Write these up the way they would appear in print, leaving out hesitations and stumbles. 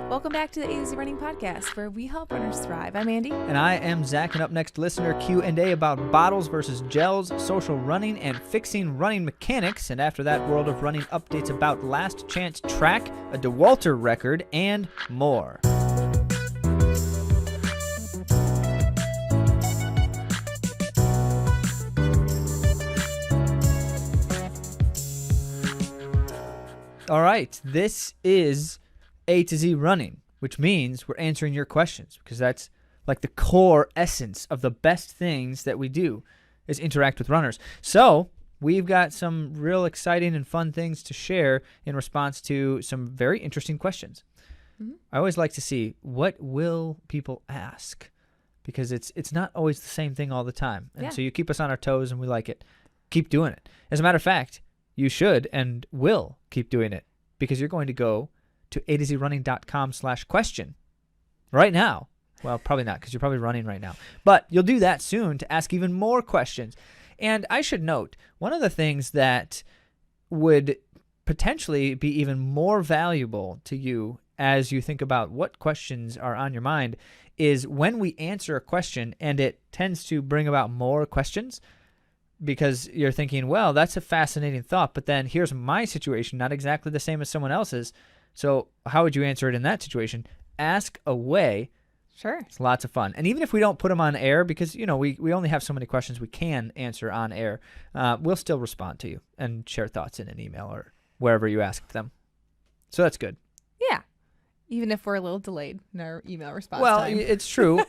Welcome back to the AtoZrunning podcast, where we help runners thrive. I'm Andy. And I am Zach, and up next, listener Q&A about bottles versus gels, social running, and fixing running mechanics. And after that, World of Running updates about Last Chance Track, a Dauwaulter record, and more. All right, this is A to Z Running, which means we're answering your questions, because that's like the core essence of the best things that we do is interact with runners. So we've got some real exciting and fun things to share in response to some very interesting questions. Mm-hmm. I always like to see, what will people ask? Because it's not always the same thing all the time. And so you keep us on our toes, and we like it. Keep doing it. As a matter of fact, you should and will keep doing it, because you're going to go to atozrunning.com/question right now. Well, probably not, because you're probably running right now. But you'll do that soon to ask even more questions. And I should note, one of the things that would potentially be even more valuable to you as you think about what questions are on your mind is when we answer a question and it tends to bring about more questions, because you're thinking, well, that's a fascinating thought, but then here's my situation, not exactly the same as someone else's. So how would you answer it in that situation? Ask away. Sure. It's lots of fun. And even if we don't put them on air, because, you know, we only have so many questions we can answer on air, we'll still respond to you and share thoughts in an email or wherever you asked them. So that's good. Yeah. Even if we're a little delayed in our email response time. Well, it's true.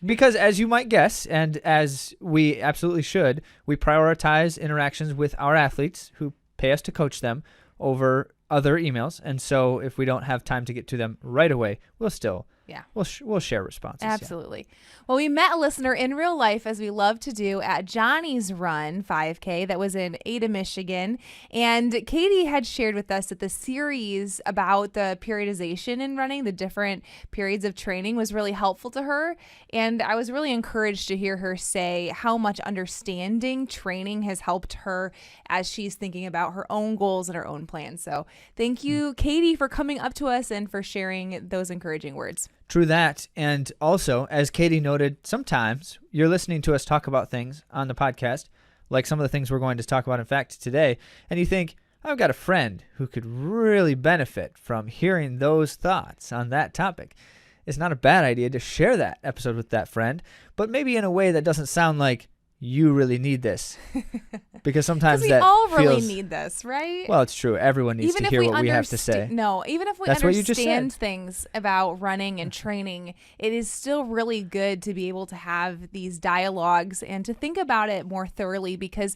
Because as you might guess, and as we absolutely should, we prioritize interactions with our athletes who pay us to coach them over other emails. And so if we don't have time to get to them right away, we'll still we'll share responses. Absolutely. Yeah. Well, we met a listener in real life, as we love to do, at Johnny's Run 5K that was in Ada, Michigan. And Katie had shared with us that the series about the periodization in running, the different periods of training, was really helpful to her. And I was really encouraged to hear her say how much understanding training has helped her as she's thinking about her own goals and her own plans. So thank you, Katie, for coming up to us and for sharing those encouraging words. True that. And also, as Katie noted, sometimes you're listening to us talk about things on the podcast, like some of the things we're going to talk about, in fact, today, and you think, I've got a friend who could really benefit from hearing those thoughts on that topic. It's not a bad idea to share that episode with that friend, but maybe in a way that doesn't sound like you really need this, because sometimes we that all feels, really need this, right? Well, it's true. Everyone needs to hear what we have to say. No, even if we understand things about running and training, it is still really good to be able to have these dialogues and to think about it more thoroughly, because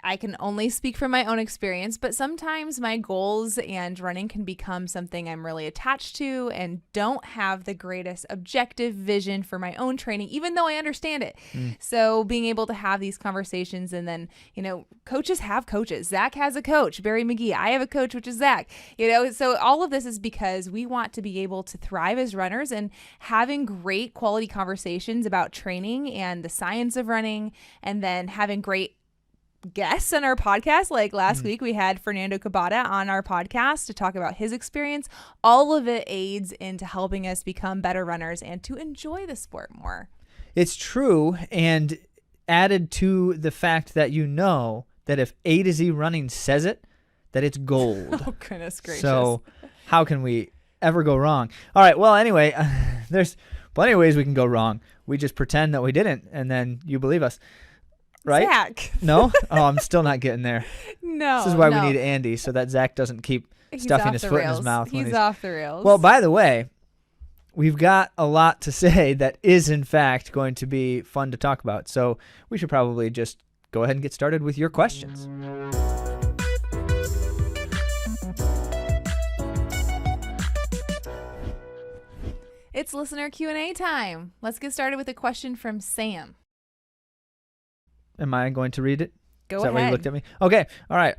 I can only speak from my own experience, but sometimes my goals and running can become something I'm really attached to and don't have the greatest objective vision for my own training, even though I understand it. So being able to have these conversations, and then, you know, coaches have coaches. Zach has a coach, Barry McGee. I have a coach, which is Zach. You know, so all of this is because we want to be able to thrive as runners, and having great quality conversations about training and the science of running, and then having great guests on our podcast. Like last week we had Fernando Cabada on our podcast to talk about his experience. All of it aids into helping us become better runners and to enjoy the sport more. It's true, and added to the fact that you know that if A to Z Running says it, that it's gold. Oh, goodness gracious. So how can we ever go wrong? All right, well, anyway, there's plenty of ways we can go wrong. We just pretend that we didn't, and then you believe us. Right? Zach. No? Oh, I'm still not getting there. No. This is why we need Andy, so that Zach doesn't keep stuffing his foot in his mouth. He's off the rails. Well, by the way, we've got a lot to say that is, in fact, going to be fun to talk about. So we should probably just go ahead and get started with your questions. It's listener Q&A time. Let's get started with a question from Sam. Am I going to read it? Go ahead. Is that why you looked at me? Okay. All right.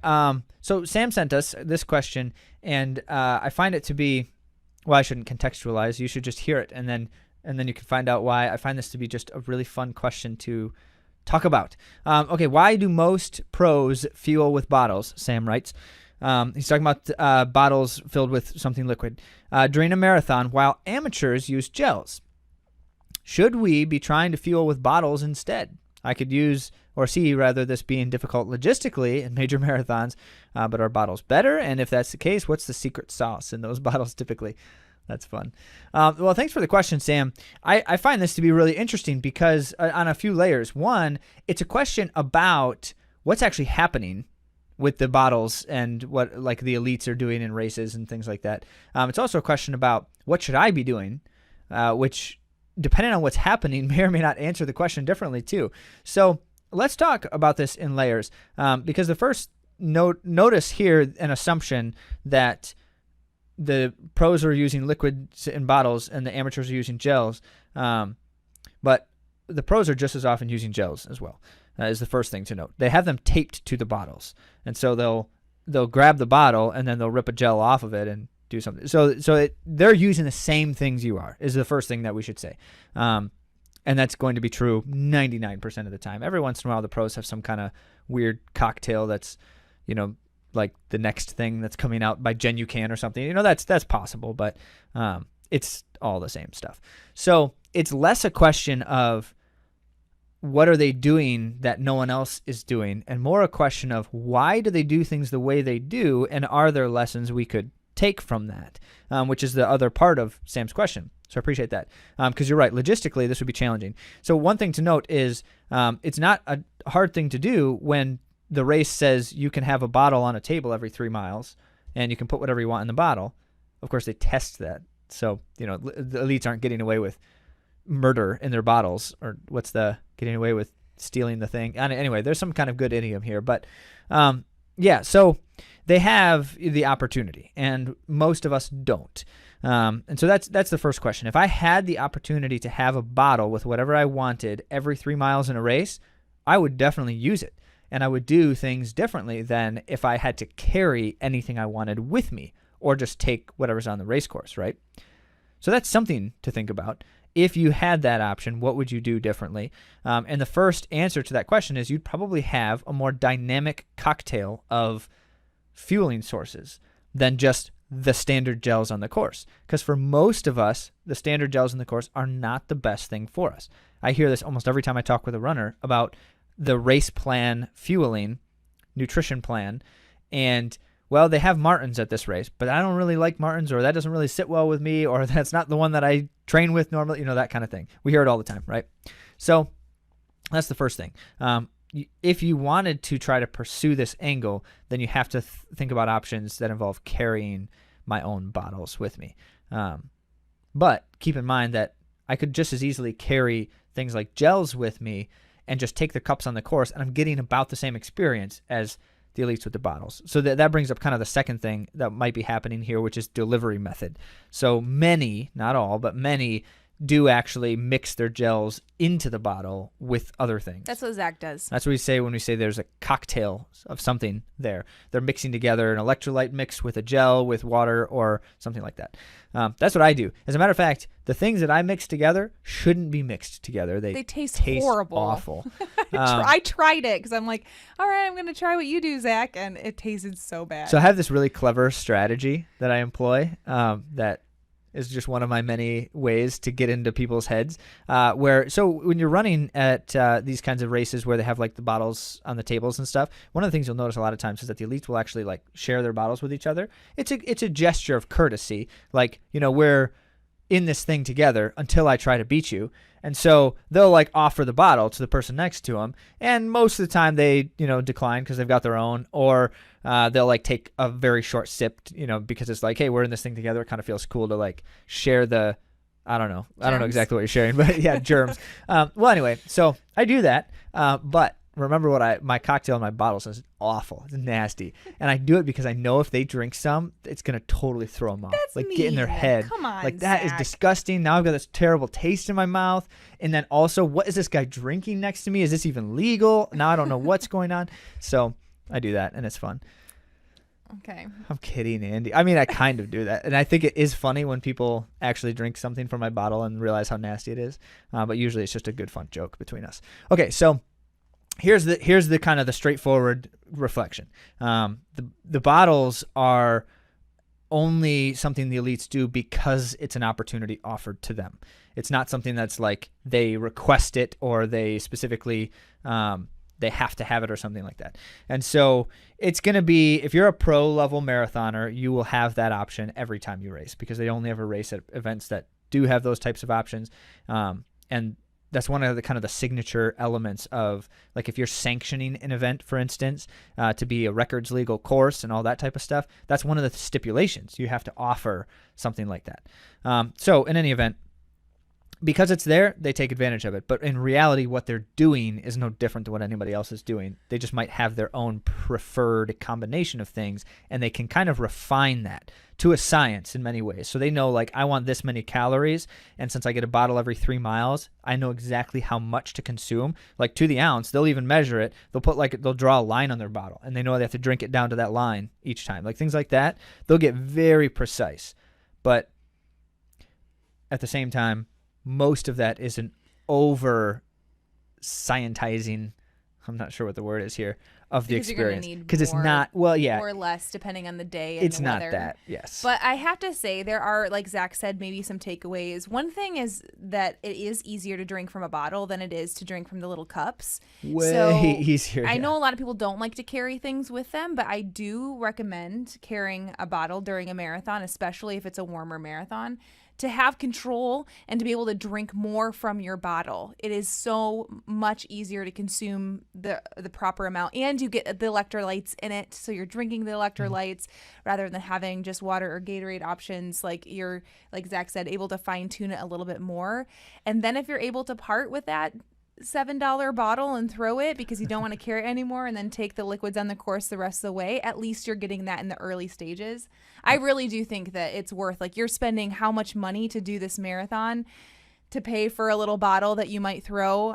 So Sam sent us this question, and I find it to be, well, I shouldn't contextualize. You should just hear it, and then you can find out why. I find this to be just a really fun question to talk about. Okay. Why do most pros fuel with bottles? Sam writes. He's talking about bottles filled with something liquid. During a marathon, while amateurs use gels, should we be trying to fuel with bottles instead? I could use or see rather this being difficult logistically in major marathons, but are bottles better? And if that's the case, what's the secret sauce in those bottles typically? That's fun. Well, thanks for the question, Sam. I find this to be really interesting because on a few layers. One, it's a question about what's actually happening with the bottles and what like the elites are doing in races and things like that. It's also a question about what should I be doing, which depending on what's happening may or may not answer the question differently too. So let's talk about this in layers because the first notice here an assumption that the pros are using liquids in bottles and the amateurs are using gels, but the pros are just as often using gels as well. Is the first thing to note. They have them taped to the bottles, and so they'll grab the bottle and then they'll rip a gel off of it and do something. They're using the same things you are. Is the first thing that we should say, and that's going to be true 99% of the time. Every once in a while, the pros have some kind of weird cocktail that's, like the next thing that's coming out by Genucan or something. That's possible, but it's all the same stuff. So it's less a question of what are they doing that no one else is doing, and more a question of why do they do things the way they do, and are there lessons we could take from that, which is the other part of Sam's question. So I appreciate that because you're right. Logistically, this would be challenging. So one thing to note is it's not a hard thing to do when the race says you can have a bottle on a table every 3 miles and you can put whatever you want in the bottle. Of course, they test that. So, the elites aren't getting away with murder in their bottles, or what's the getting away with stealing the thing. Anyway, there's some kind of good idiom here, but so they have the opportunity and most of us don't. And so that's the first question. If I had the opportunity to have a bottle with whatever I wanted every 3 miles in a race, I would definitely use it. And I would do things differently than if I had to carry anything I wanted with me or just take whatever's on the race course, right? So that's something to think about. If you had that option, what would you do differently? And the first answer to that question is you'd probably have a more dynamic cocktail of fueling sources than just the standard gels on the course. Because for most of us, the standard gels on the course are not the best thing for us. I hear this almost every time I talk with a runner about the race plan fueling, nutrition plan, and well, they have Martins at this race, but I don't really like Martins, or that doesn't really sit well with me, or that's not the one that I train with normally, that kind of thing. We hear it all the time, right? So that's the first thing. If you wanted to try to pursue this angle, then you have to think about options that involve carrying my own bottles with me. But keep in mind that I could just as easily carry things like gels with me and just take the cups on the course, and I'm getting about the same experience as the elites with the bottles. So that brings up kind of the second thing that might be happening here, which is delivery method. So many, not all, but many do actually mix their gels into the bottle with other things. That's what Zach does. That's what we say when we say there's a cocktail of something there. They're mixing together an electrolyte mix with a gel, with water, or something like that. That's what I do. As a matter of fact, the things that I mix together shouldn't be mixed together. They taste horrible. Awful. I tried it because I'm like, all right, I'm going to try what you do, Zach, and it tasted so bad. So I have this really clever strategy that I employ that is just one of my many ways to get into people's heads. So when you're running at these kinds of races where they have like the bottles on the tables and stuff, one of the things you'll notice a lot of times is that the elites will actually like share their bottles with each other. It's a gesture of courtesy, like we're in this thing together until I try to beat you. And so they'll like offer the bottle to the person next to them, and most of the time they decline because they've got their own, or they'll like take a very short sip, because it's like, hey, we're in this thing together. It kind of feels cool to like share the, I don't know exactly what you're sharing, but yeah, germs. Well, anyway, so I do that, but remember what my cocktail in my bottles is awful. It's nasty. And I do it because I know if they drink some, it's going to totally throw them off. That's like mean. Get in their head. Come on, like that Zach. Is disgusting. Now I've got this terrible taste in my mouth. And then also, what is this guy drinking next to me? Is this even legal? Now I don't know what's going on. So I do that, and it's fun. Okay. I'm kidding, Andy. I mean, I kind of do that. And I think it is funny when people actually drink something from my bottle and realize how nasty it is. But usually it's just a good, fun joke between us. Okay, so here's the kind of the straightforward reflection. The bottles are only something the elites do because it's an opportunity offered to them. It's not something that's like they request it or they specifically they have to have it or something like that. And so it's going to be, if you're a pro level marathoner, you will have that option every time you race because they only ever race at events that do have those types of options. And that's one of the kind of the signature elements of, like, if you're sanctioning an event, for instance, to be a records legal course and all that type of stuff, that's one of the stipulations. You have to offer something like that. So in any event, because it's there, they take advantage of it. But in reality, what they're doing is no different than what anybody else is doing. They just might have their own preferred combination of things, and they can kind of refine that to a science in many ways. So they know, like, I want this many calories, and since I get a bottle every 3 miles, I know exactly how much to consume, like to the ounce. They'll even measure it. They'll draw a line on their bottle, and they know they have to drink it down to that line each time. Like things like that, they'll get very precise. But at the same time, most of that is an over scientizing, I'm not sure what the word is here, of the experience. Because it's not, well, yeah. Or less, depending on the day and it's the weather. It's not that, yes. But I have to say, there are, like Zach said, maybe some takeaways. One thing is that it is easier to drink from a bottle than it is to drink from the little cups. Way easier. I know a lot of people don't like to carry things with them, but I do recommend carrying a bottle during a marathon, especially if it's a warmer marathon, to have control and to be able to drink more from your bottle. It is so much easier to consume the proper amount, and you get the electrolytes in it, so you're drinking the electrolytes rather than having just water or Gatorade options. Like you're, like Zach said, able to fine tune it a little bit more. And then if you're able to part with that $7 bottle and throw it because you don't want to carry it anymore and then take the liquids on the course the rest of the way, at least you're getting that in the early stages. I really do think that it's worth, like, you're spending how much money to do this marathon to pay for a little bottle that you might throw.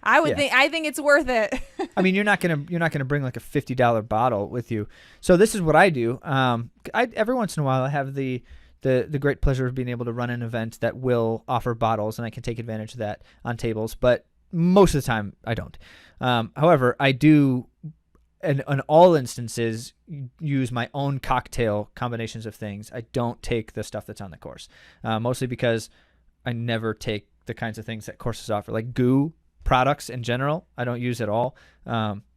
I think it's worth it. I mean, you're not gonna bring like a $50 bottle with you. So this is what I do. Every once in a while I have the great pleasure of being able to run an event that will offer bottles, and I can take advantage of that on tables, but most of the time I don't. However, I do, in all instances, use my own cocktail combinations of things. I don't take the stuff that's on the course, mostly because I never take the kinds of things that courses offer, like goo products in general. I don't use at all.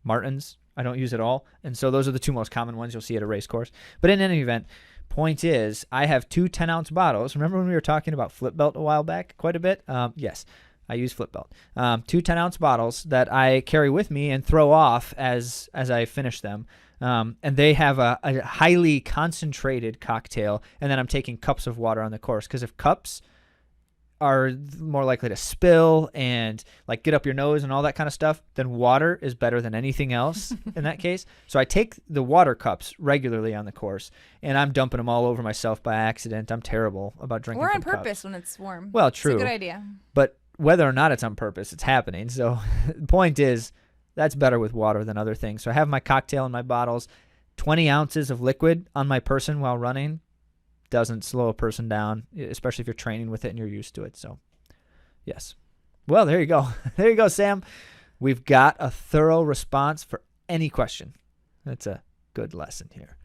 Martins, I don't use at all. And so those are the two most common ones you'll see at a race course. But in any event, point is, I have 2 10-ounce bottles. Remember when we were talking about Flip Belt a while back quite a bit? Yes, I use Flip Belt. 2 10-ounce bottles that I carry with me and throw off as I finish them. And they have a highly concentrated cocktail, and then I'm taking cups of water on the course, because if cups are more likely to spill and like get up your nose and all that kind of stuff, then water is better than anything else in that case. So I take the water cups regularly on the course, and I'm dumping them all over myself by accident. I'm terrible about drinking or from on purpose cups. When it's warm. Well, true. It's a good idea. But whether or not it's on purpose, it's happening. So the point is, that's better with water than other things. So I have my cocktail in my bottles. 20 ounces of liquid on my person while running doesn't slow a person down, especially if you're training with it and you're used to it. So, yes. Well, there you go. There you go, Sam. We've got a thorough response for any question. That's a good lesson here.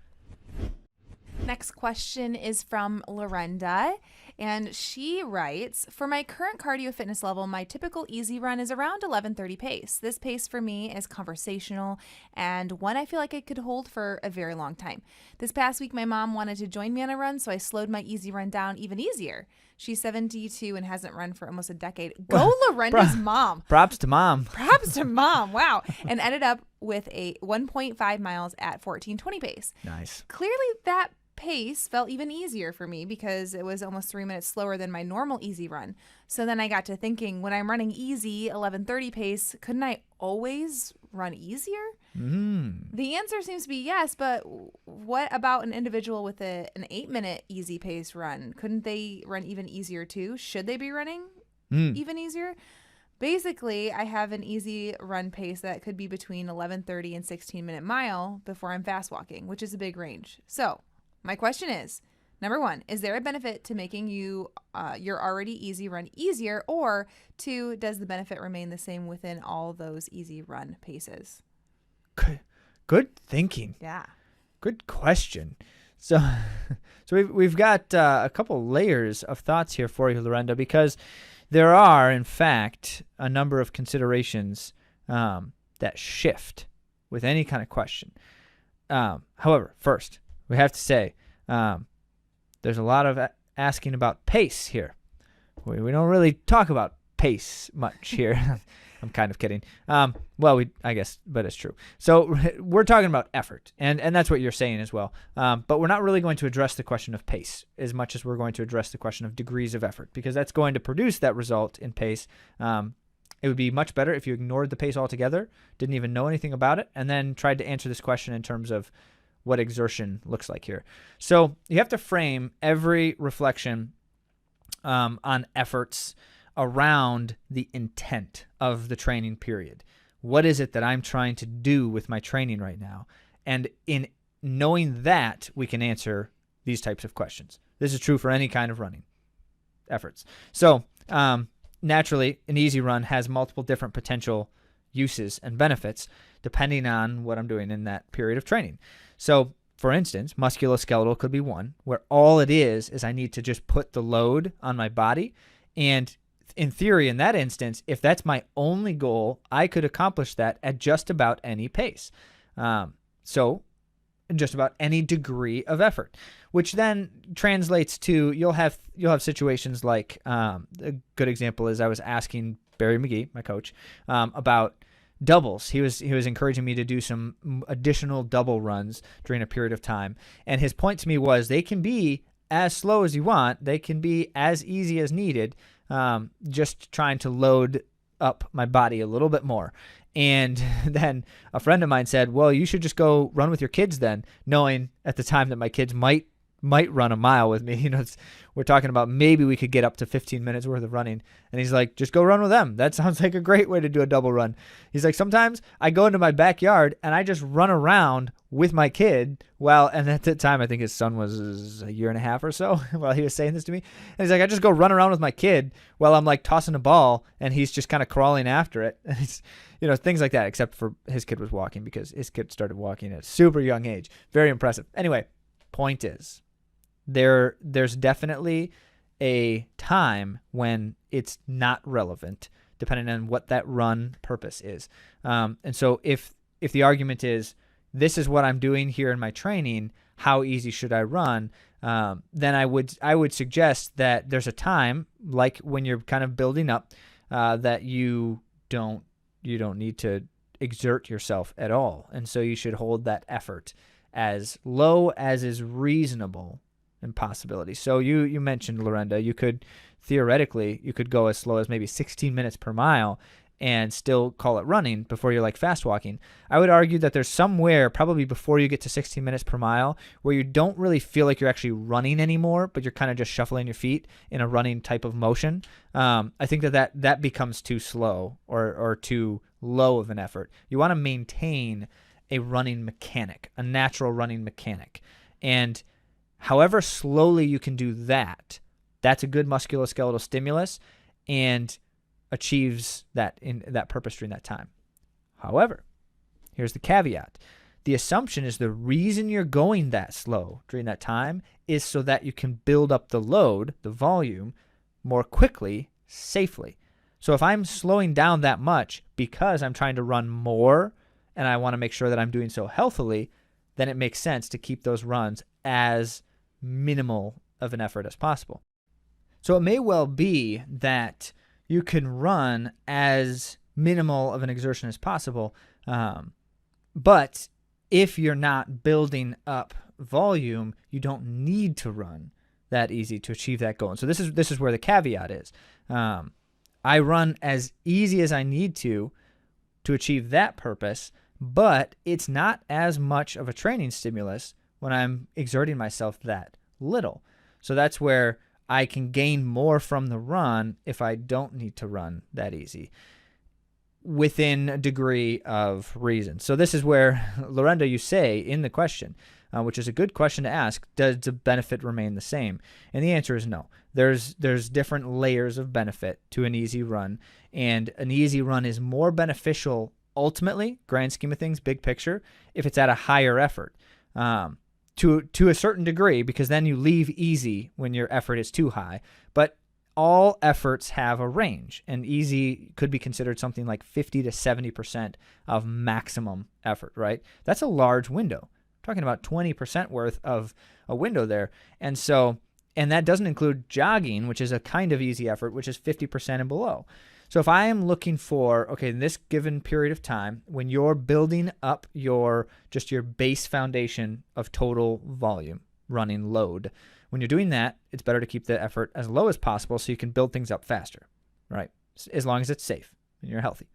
Next question is from Lorenda, and she writes, for my current cardio fitness level, my typical easy run is around 11:30 pace. This pace for me is conversational and one I feel like I could hold for a very long time. This past week, my mom wanted to join me on a run, so I slowed my easy run down even easier. She's 72 and hasn't run for almost a decade. Go Lorenda's mom. Props to mom. Props to mom. Wow. And ended up with a 1.5 miles at 14:20 pace. Nice. Clearly that pace felt even easier for me because it was almost 3 minutes slower than my normal easy run. So then I got to thinking, when I'm running easy 11:30 pace, couldn't I always run easier? The answer seems to be yes, but what about an individual with an 8-minute easy pace run? Couldn't they run even easier too? Should they be running even easier? Basically, I have an easy run pace that could be between 11:30 and 16-minute mile before I'm fast walking, which is a big range. So my question is, Number 1, is there a benefit to making your already easy run easier? Or 2, does the benefit remain the same within all those easy run paces? Good thinking. Yeah. Good question. So we've got a couple layers of thoughts here for you, Lorenda, because there are, in fact, a number of considerations that shift with any kind of question. However, first, we have to say there's a lot of asking about pace here. We don't really talk about pace much here. I'm kind of kidding. I guess, but it's true. So we're talking about effort, and that's what you're saying as well. But we're not really going to address the question of pace as much as we're going to address the question of degrees of effort, because that's going to produce that result in pace. It would be much better if you ignored the pace altogether, didn't even know anything about it, and then tried to answer this question in terms of what exertion looks like here. So you have to frame every reflection on efforts around the intent of the training period. What is it that I'm trying to do with my training right now? And in knowing that, we can answer these types of questions. This is true for any kind of running efforts. So naturally, an easy run has multiple different potential uses and benefits depending on what I'm doing in that period of training. So for instance, musculoskeletal could be one, where all it is I need to just put the load on my body. And in theory, in that instance, if that's my only goal, I could accomplish that at just about any pace. So just about any degree of effort, which then translates to you'll have situations like a good example is I was asking Barry McGee, my coach, about doubles. He was encouraging me to do some additional double runs during a period of time, and his point to me was they can be as slow as you want, they can be as easy as needed. Just trying to load up my body a little bit more. And then a friend of mine said, well, you should just go run with your kids then, knowing at the time that my kids might run a mile with me. We're talking about maybe we could get up to 15 minutes worth of running. And he's like, just go run with them. That sounds like a great way to do a double run. He's like, sometimes I go into my backyard and I just run around with my kid. And at the time, I think his son was a year and a half or so while he was saying this to me. And he's like, I just go run around with my kid while I'm like tossing a ball and he's just kind of crawling after it. And it's, things like that, except for his kid was walking because his kid started walking at a super young age. Very impressive. Anyway, point is, there's definitely a time when it's not relevant, depending on what that run purpose is. And so if the argument is, this is what I'm doing here in my training, how easy should I run? Then I would suggest that there's a time, like when you're kind of building up, that you don't need to exert yourself at all. And so you should hold that effort as low as is reasonable in possibility. So you mentioned, Lorenda, you could go as slow as maybe 16 minutes per mile and still call it running before you're like fast walking. I would argue that there's somewhere probably before you get to 16 minutes per mile where you don't really feel like you're actually running anymore, but you're kind of just shuffling your feet in a running type of motion. I think that becomes too slow or too low of an effort. You want to maintain a running mechanic, a natural running mechanic. And however slowly you can do that, that's a good musculoskeletal stimulus and achieves that purpose during that time. However, here's the caveat. The assumption is the reason you're going that slow during that time is so that you can build up the load, the volume, more quickly, safely. So if I'm slowing down that much because I'm trying to run more and I want to make sure that I'm doing so healthily, then it makes sense to keep those runs as minimal of an effort as possible. So it may well be that you can run as minimal of an exertion as possible, but if you're not building up volume, you don't need to run that easy to achieve that goal. And so this is where the caveat is. I run as easy as I need to achieve that purpose, but it's not as much of a training stimulus when I'm exerting myself that little. So that's where I can gain more from the run if I don't need to run that easy within a degree of reason. So this is where, Lorenda, you say in the question, which is a good question to ask. Does the benefit remain the same? And the answer is no. There's different layers of benefit to an easy run, and an easy run is more beneficial ultimately, grand scheme of things, big picture, if it's at a higher effort. To a certain degree, because then you leave easy when your effort is too high. But all efforts have a range, and easy could be considered something like 50 to 70% of maximum effort, right? That's a large window. We're talking about 20% worth of a window there. And that doesn't include jogging, which is a kind of easy effort, which is 50% and below. So if I am looking for, okay, in this given period of time, when you're building up your base foundation of total volume, running load, when you're doing that, it's better to keep the effort as low as possible so you can build things up faster, right? As long as it's safe and you're healthy.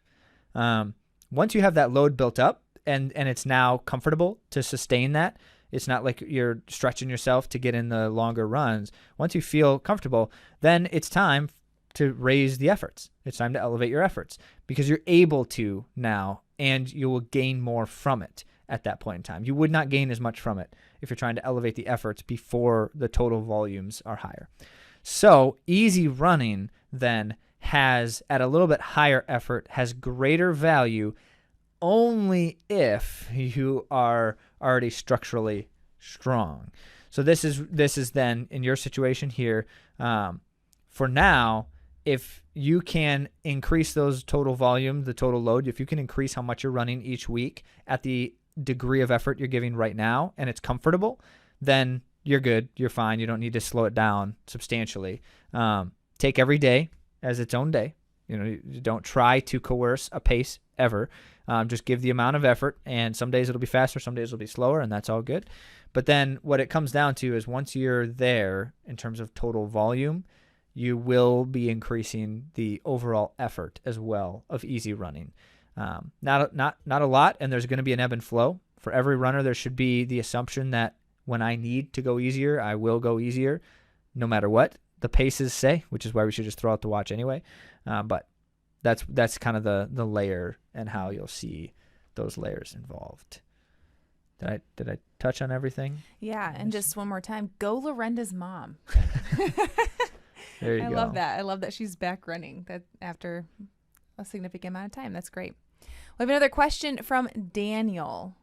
Once you have that load built up and it's now comfortable to sustain that, it's not like you're stretching yourself to get in the longer runs. Once you feel comfortable, then it's time to raise the efforts. It's time to elevate your efforts because you're able to now, and you will gain more from it at that point in time. You would not gain as much from it if you're trying to elevate the efforts before the total volumes are higher. So easy running then has, at a little bit higher effort, has greater value only if you are already structurally strong. So this is then in your situation here. For now, if you can increase those total volume, the total load, if you can increase how much you're running each week at the degree of effort you're giving right now, and it's comfortable, then you're good. You're fine. You don't need to slow it down substantially. Take every day as its own day. You don't try to coerce a pace ever. Just give the amount of effort, and some days it'll be faster, some days it'll be slower, and that's all good. But then what it comes down to is once you're there in terms of total volume, you will be increasing the overall effort as well of easy running. Not a lot, and there's going to be an ebb and flow. For every runner, there should be the assumption that when I need to go easier, I will go easier, no matter what the paces say, which is why we should just throw out the watch anyway. But that's kind of the layer and how you'll see those layers involved. Did I touch on everything? Yeah, and just one more time, go Lorenda's mom. There you go. I love that. I love that she's back running that after a significant amount of time. That's great. We have another question from Daniel.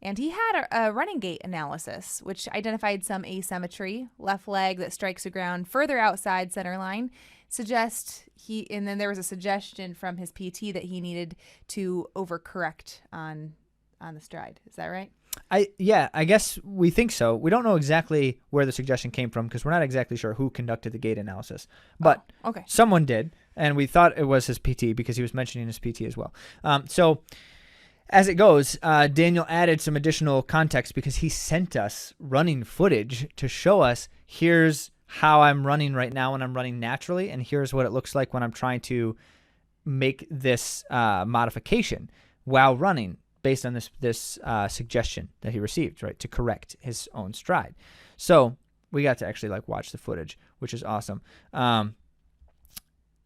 And he had a running gait analysis, which identified some asymmetry, left leg that strikes the ground further outside center line. And then there was a suggestion from his PT that he needed to overcorrect on the stride. Is that right? I guess we think so. We don't know exactly where the suggestion came from because we're not exactly sure who conducted the gait analysis. But someone did, and we thought it was his PT because he was mentioning his PT as well. So as it goes, Daniel added some additional context because he sent us running footage to show us, here's how I'm running right now when I'm running naturally, and here's what it looks like when I'm trying to make this modification while running based on this suggestion that he received, right, to correct his own stride. So we got to actually watch the footage, which is awesome.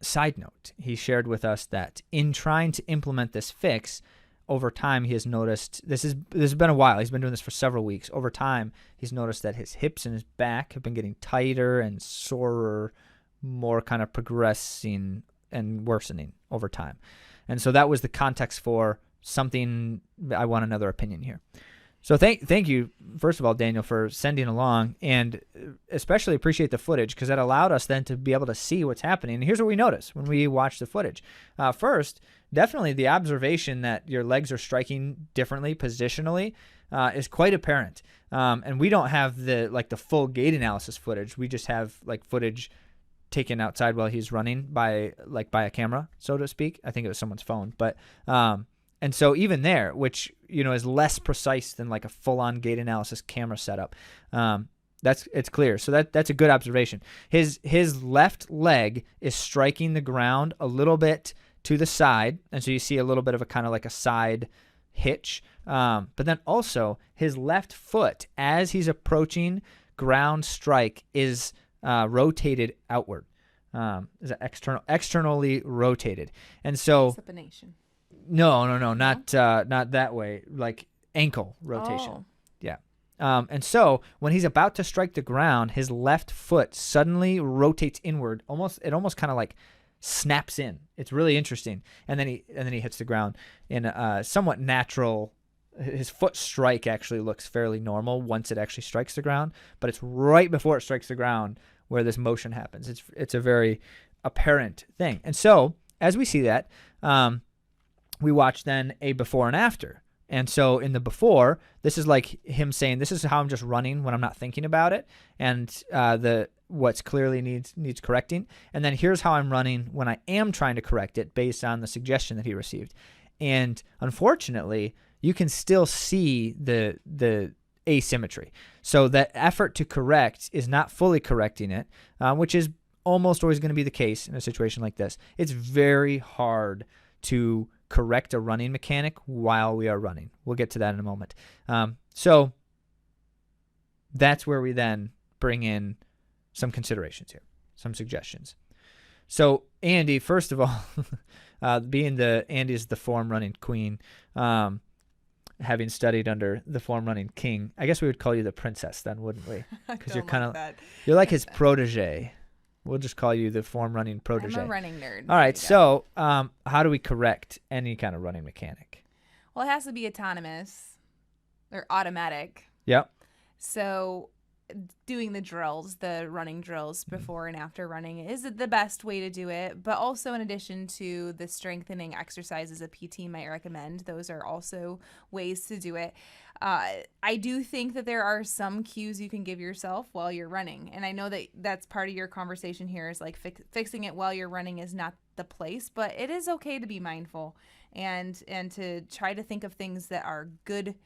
Side note, he shared with us that in trying to implement this fix, over time he has noticed, this has been a while, he's been doing this for several weeks. Over time, he's noticed that his hips and his back have been getting tighter and sorer, more kind of progressing and worsening over time. And so that was the context for something. I want another opinion here. So thank you, first of all, Daniel, for sending along, and especially appreciate the footage because that allowed us then to be able to see what's happening. And here's what we noticed when we watched the footage. First, definitely the observation that your legs are striking differently positionally is quite apparent. And we don't have the full gait analysis footage. We just have footage taken outside while he's running by a camera, so to speak. I think it was someone's phone, but and so even there, which is less precise than a full-on gait analysis camera setup, it's clear. So that's a good observation. His left leg is striking the ground a little bit to the side, and so you see a little bit of a kind of a side hitch. But then also his left foot, as he's approaching ground strike, is rotated outward. Is that externally rotated, and so supination. No, not that way. Ankle rotation. Oh. Yeah. And so when he's about to strike the ground, his left foot suddenly rotates inward. It almost kind of like snaps in. It's really interesting. And then he hits the ground in a somewhat natural. His foot strike actually looks fairly normal once it actually strikes the ground, but it's right before it strikes the ground where this motion happens. It's a very apparent thing. And so as we see that, we watch then a before and after. And so in the before, this is like him saying, this is how I'm just running when I'm not thinking about it. And what's clearly needs correcting. And then here's how I'm running when I am trying to correct it based on the suggestion that he received. And unfortunately, you can still see the asymmetry. So that effort to correct is not fully correcting it, which is almost always going to be the case in a situation like this. It's very hard to correct a running mechanic while we are running. We'll get to that in a moment. So that's where we then bring in some considerations here, some suggestions. So Andy, first of all, Andy's the form running queen, having studied under the form running king, I guess we would call you the princess then, wouldn't we? Because you're kind of you're like his protege. We'll just call you the form running protege. I'm a running nerd. All right. So how do we correct any kind of running mechanic? Well, it has to be autonomous or automatic. Yep. So doing the running drills before and after running is the best way to do it. But also in addition to the strengthening exercises a PT might recommend, those are also ways to do it. I do think that there are some cues you can give yourself while you're running. And I know that that's part of your conversation here is like fixing it while you're running is not the place, but it is okay to be mindful and to try to think of things that are good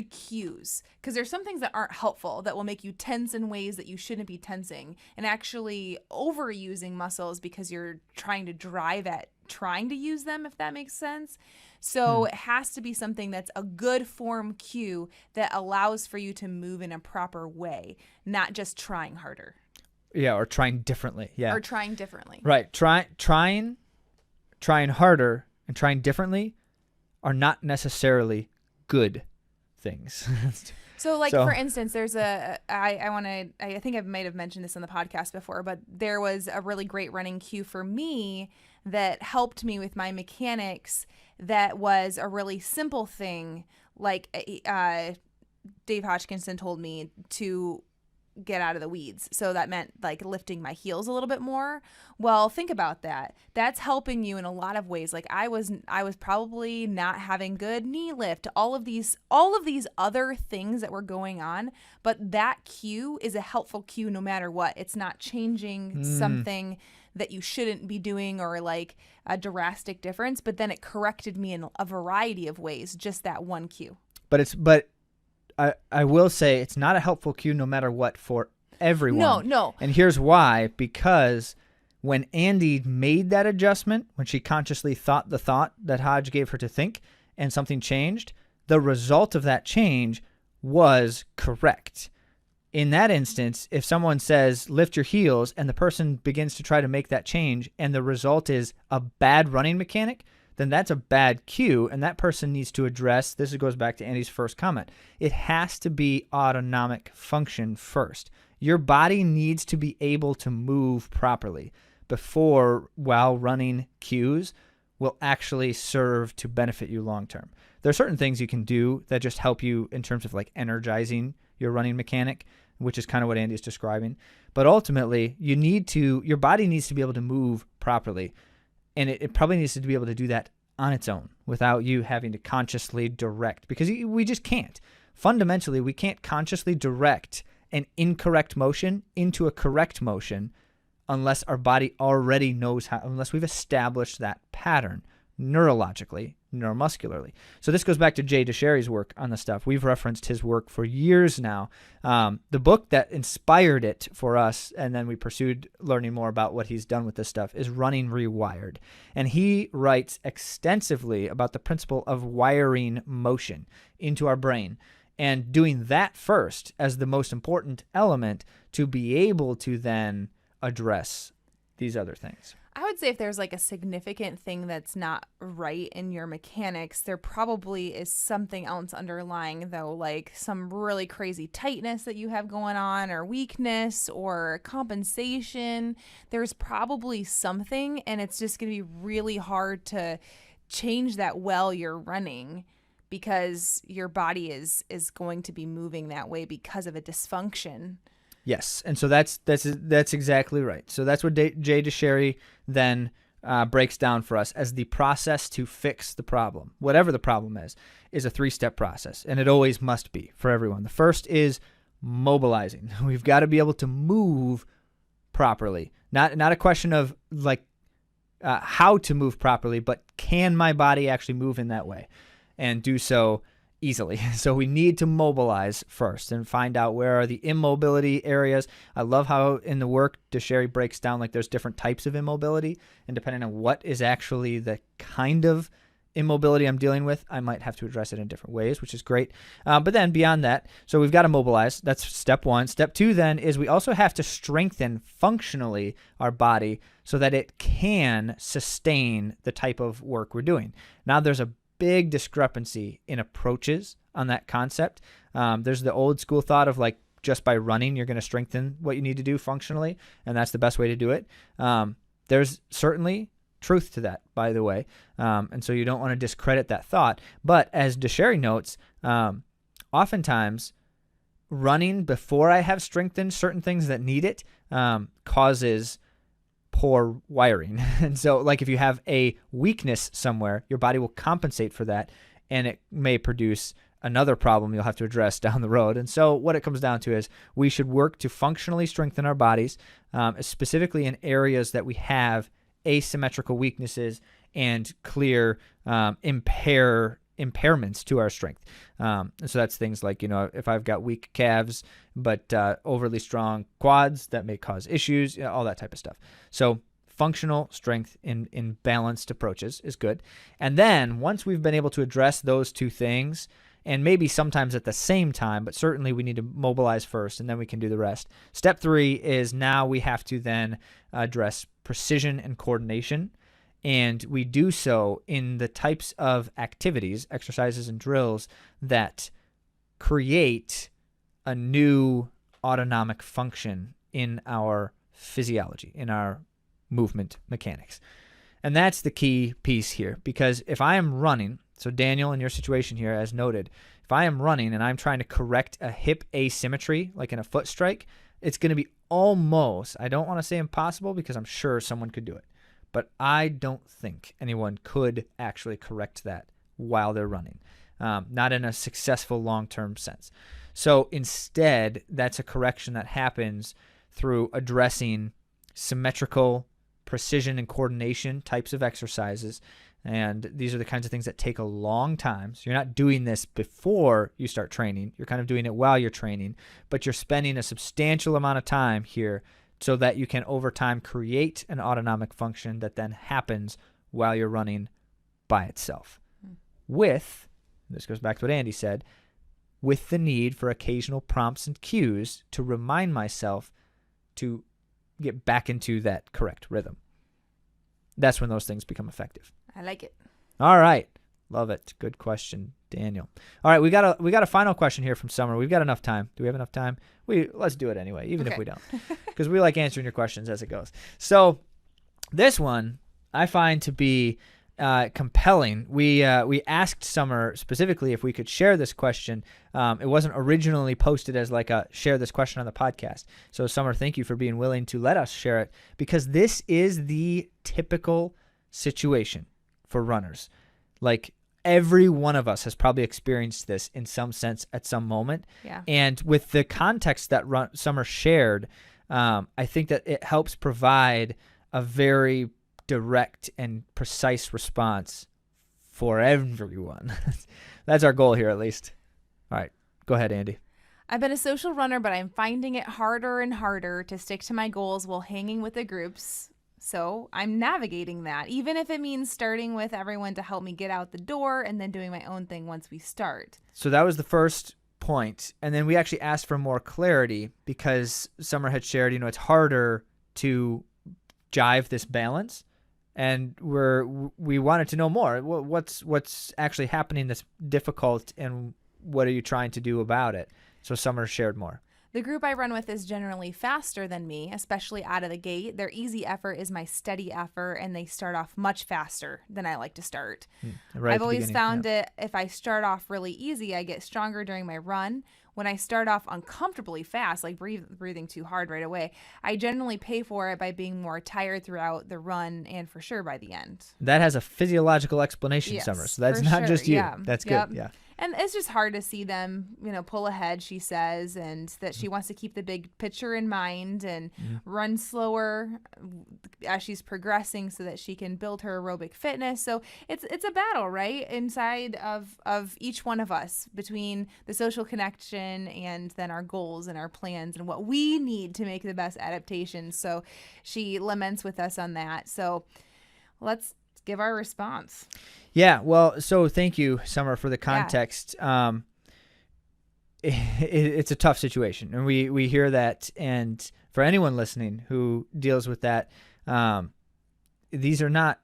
cues, because there's some things that aren't helpful that will make you tense in ways that you shouldn't be tensing and actually overusing muscles because you're trying to drive at trying to use them, if that makes sense. So it has to be something that's a good form cue that allows for you to move in a proper way, not just trying harder. Yeah, or trying differently. Yeah. Or trying differently. Right. Trying harder and trying differently are not necessarily good things. So for instance, there's I think I might have mentioned this on the podcast before, but there was a really great running cue for me that helped me with my mechanics that was a really simple thing. Like Dave Hodgkinson told me to get out of the weeds. So that meant like lifting my heels a little bit more. Well, think about that. That's helping you in a lot of ways. Like I was probably not having good knee lift, all of these other things that were going on, but that cue is a helpful cue no matter what. It's not changing something that you shouldn't be doing or like a drastic difference, but then it corrected me in a variety of ways, just that one cue. But I will say it's not a helpful cue no matter what for everyone. No. And here's why. Because when Andy made that adjustment, when she consciously thought the thought that Hodge gave her to think and something changed, the result of that change was correct. In that instance, if someone says, lift your heels, and the person begins to try to make that change, and the result is a bad running mechanic, then that's a bad cue, and that person needs to address, this goes back to Andy's first comment, it has to be autonomic function first. Your body needs to be able to move properly before, while running cues, will actually serve to benefit you long term. There are certain things you can do that just help you in terms of like energizing your running mechanic, which is kind of what Andy's describing. But ultimately, your body needs to be able to move properly. And it probably needs to be able to do that on its own without you having to consciously direct, because we just can't. Fundamentally, we can't consciously direct an incorrect motion into a correct motion unless our body already knows how, unless we've established that pattern neurologically, neuromuscularly. So this goes back to Jay Deshairy's work on this stuff. We've referenced his work for years now. The book that inspired it for us, and then we pursued learning more about what he's done with this stuff, is Running Rewired. And he writes extensively about the principle of wiring motion into our brain and doing that first as the most important element to be able to then address these other things. I would say if there's like a significant thing that's not right in your mechanics, there probably is something else underlying, though, like some really crazy tightness that you have going on, or weakness, or compensation. There's probably something, and it's just going to be really hard to change that while you're running, because your body is going to be moving that way because of a dysfunction. Yes, and so that's exactly right. So that's what Jay DeSherry then breaks down for us as the process to fix the problem. Whatever the problem is a 3-step process, and it always must be for everyone. The first is mobilizing. We've got to be able to move properly. Not a question of like how to move properly, but can my body actually move in that way and do so easily. So we need to mobilize first and find out where are the immobility areas. I love how in the work DeSherry breaks down like there's different types of immobility, and depending on what is actually the kind of immobility I'm dealing with, I might have to address it in different ways, which is great. But then beyond that, so we've got to mobilize. That's step 1. Step 2 then is we also have to strengthen functionally our body so that it can sustain the type of work we're doing. Now there's a big discrepancy in approaches on that concept. There's the old school thought of like just by running, you're going to strengthen what you need to do functionally, and that's the best way to do it. There's certainly truth to that, by the way, and so you don't want to discredit that thought. But as DeSherry notes, oftentimes running before I have strengthened certain things that need it causes poor wiring. And so like if you have a weakness somewhere, your body will compensate for that, and it may produce another problem you'll have to address down the road. And so what it comes down to is we should work to functionally strengthen our bodies, specifically in areas that we have asymmetrical weaknesses and clear impairments to our strength. And so that's things like, if I've got weak calves but overly strong quads, that may cause issues, all that type of stuff. So functional strength in balanced approaches is good. And then once we've been able to address those two things, and maybe sometimes at the same time, but certainly we need to mobilize first, and then we can do the rest. Step 3 is now we have to then address precision and coordination. And we do so in the types of activities, exercises, and drills that create a new autonomic function in our physiology, in our movement mechanics. And that's the key piece here, because if I am running, so Daniel, in your situation here, as noted, if I am running and I'm trying to correct a hip asymmetry, like in a foot strike, it's going to be almost, I don't want to say impossible because I'm sure someone could do it, but I don't think anyone could actually correct that while they're running, not in a successful long-term sense. So instead, that's a correction that happens through addressing symmetrical precision and coordination types of exercises. And these are the kinds of things that take a long time. So you're not doing this before you start training. You're kind of doing it while you're training, but you're spending a substantial amount of time here so that you can over time create an autonomic function that then happens while you're running by itself. With, this goes back to what Andy said, with the need for occasional prompts and cues to remind myself to get back into that correct rhythm. That's when those things become effective. I like it. All right. Love it. Good question, Daniel. All right, we got a final question here from Summer. We've got enough time. Do we have enough time? Let's do it anyway, even if we don't, because we like answering your questions as it goes. So this one I find to be compelling. We asked Summer specifically if we could share this question. It wasn't originally posted as like a share this question on the podcast. So Summer, thank you for being willing to let us share it, because this is the typical situation for runners. Like every one of us has probably experienced this in some sense at some moment. Yeah. And with the context that Summer shared, I think that it helps provide a very direct and precise response for everyone. That's our goal here, at least. All right, go ahead, Andy. I've been a social runner, but I'm finding it harder and harder to stick to my goals while hanging with the groups. So I'm navigating that, even if it means starting with everyone to help me get out the door and then doing my own thing once we start. So that was the first point. And then we actually asked for more clarity because Summer had shared, it's harder to jive this balance, and we wanted to know more. What's actually happening that's difficult, and what are you trying to do about it? So Summer shared more. The group I run with is generally faster than me, especially out of the gate. Their easy effort is my steady effort, and they start off much faster than I like to start. Right I've always found it, if I start off really easy, I get stronger during my run. When I start off uncomfortably fast, like breathing too hard right away, I generally pay for it by being more tired throughout the run and for sure by the end. That has a physiological explanation, Yes, Summer. So that's for not sure. just you. Yeah. That's Yep. good. Yeah. And it's just hard to see them, pull ahead, she says, and that she wants to keep the big picture in mind and run slower as she's progressing so that she can build her aerobic fitness. So it's a battle, right, inside of each one of us between the social connection and then our goals and our plans and what we need to make the best adaptations. So she laments with us on that. So let's give our response. Yeah, well, so thank you, Summer, for the context. Yeah. It's a tough situation, and we hear that. And for anyone listening who deals with that, these are not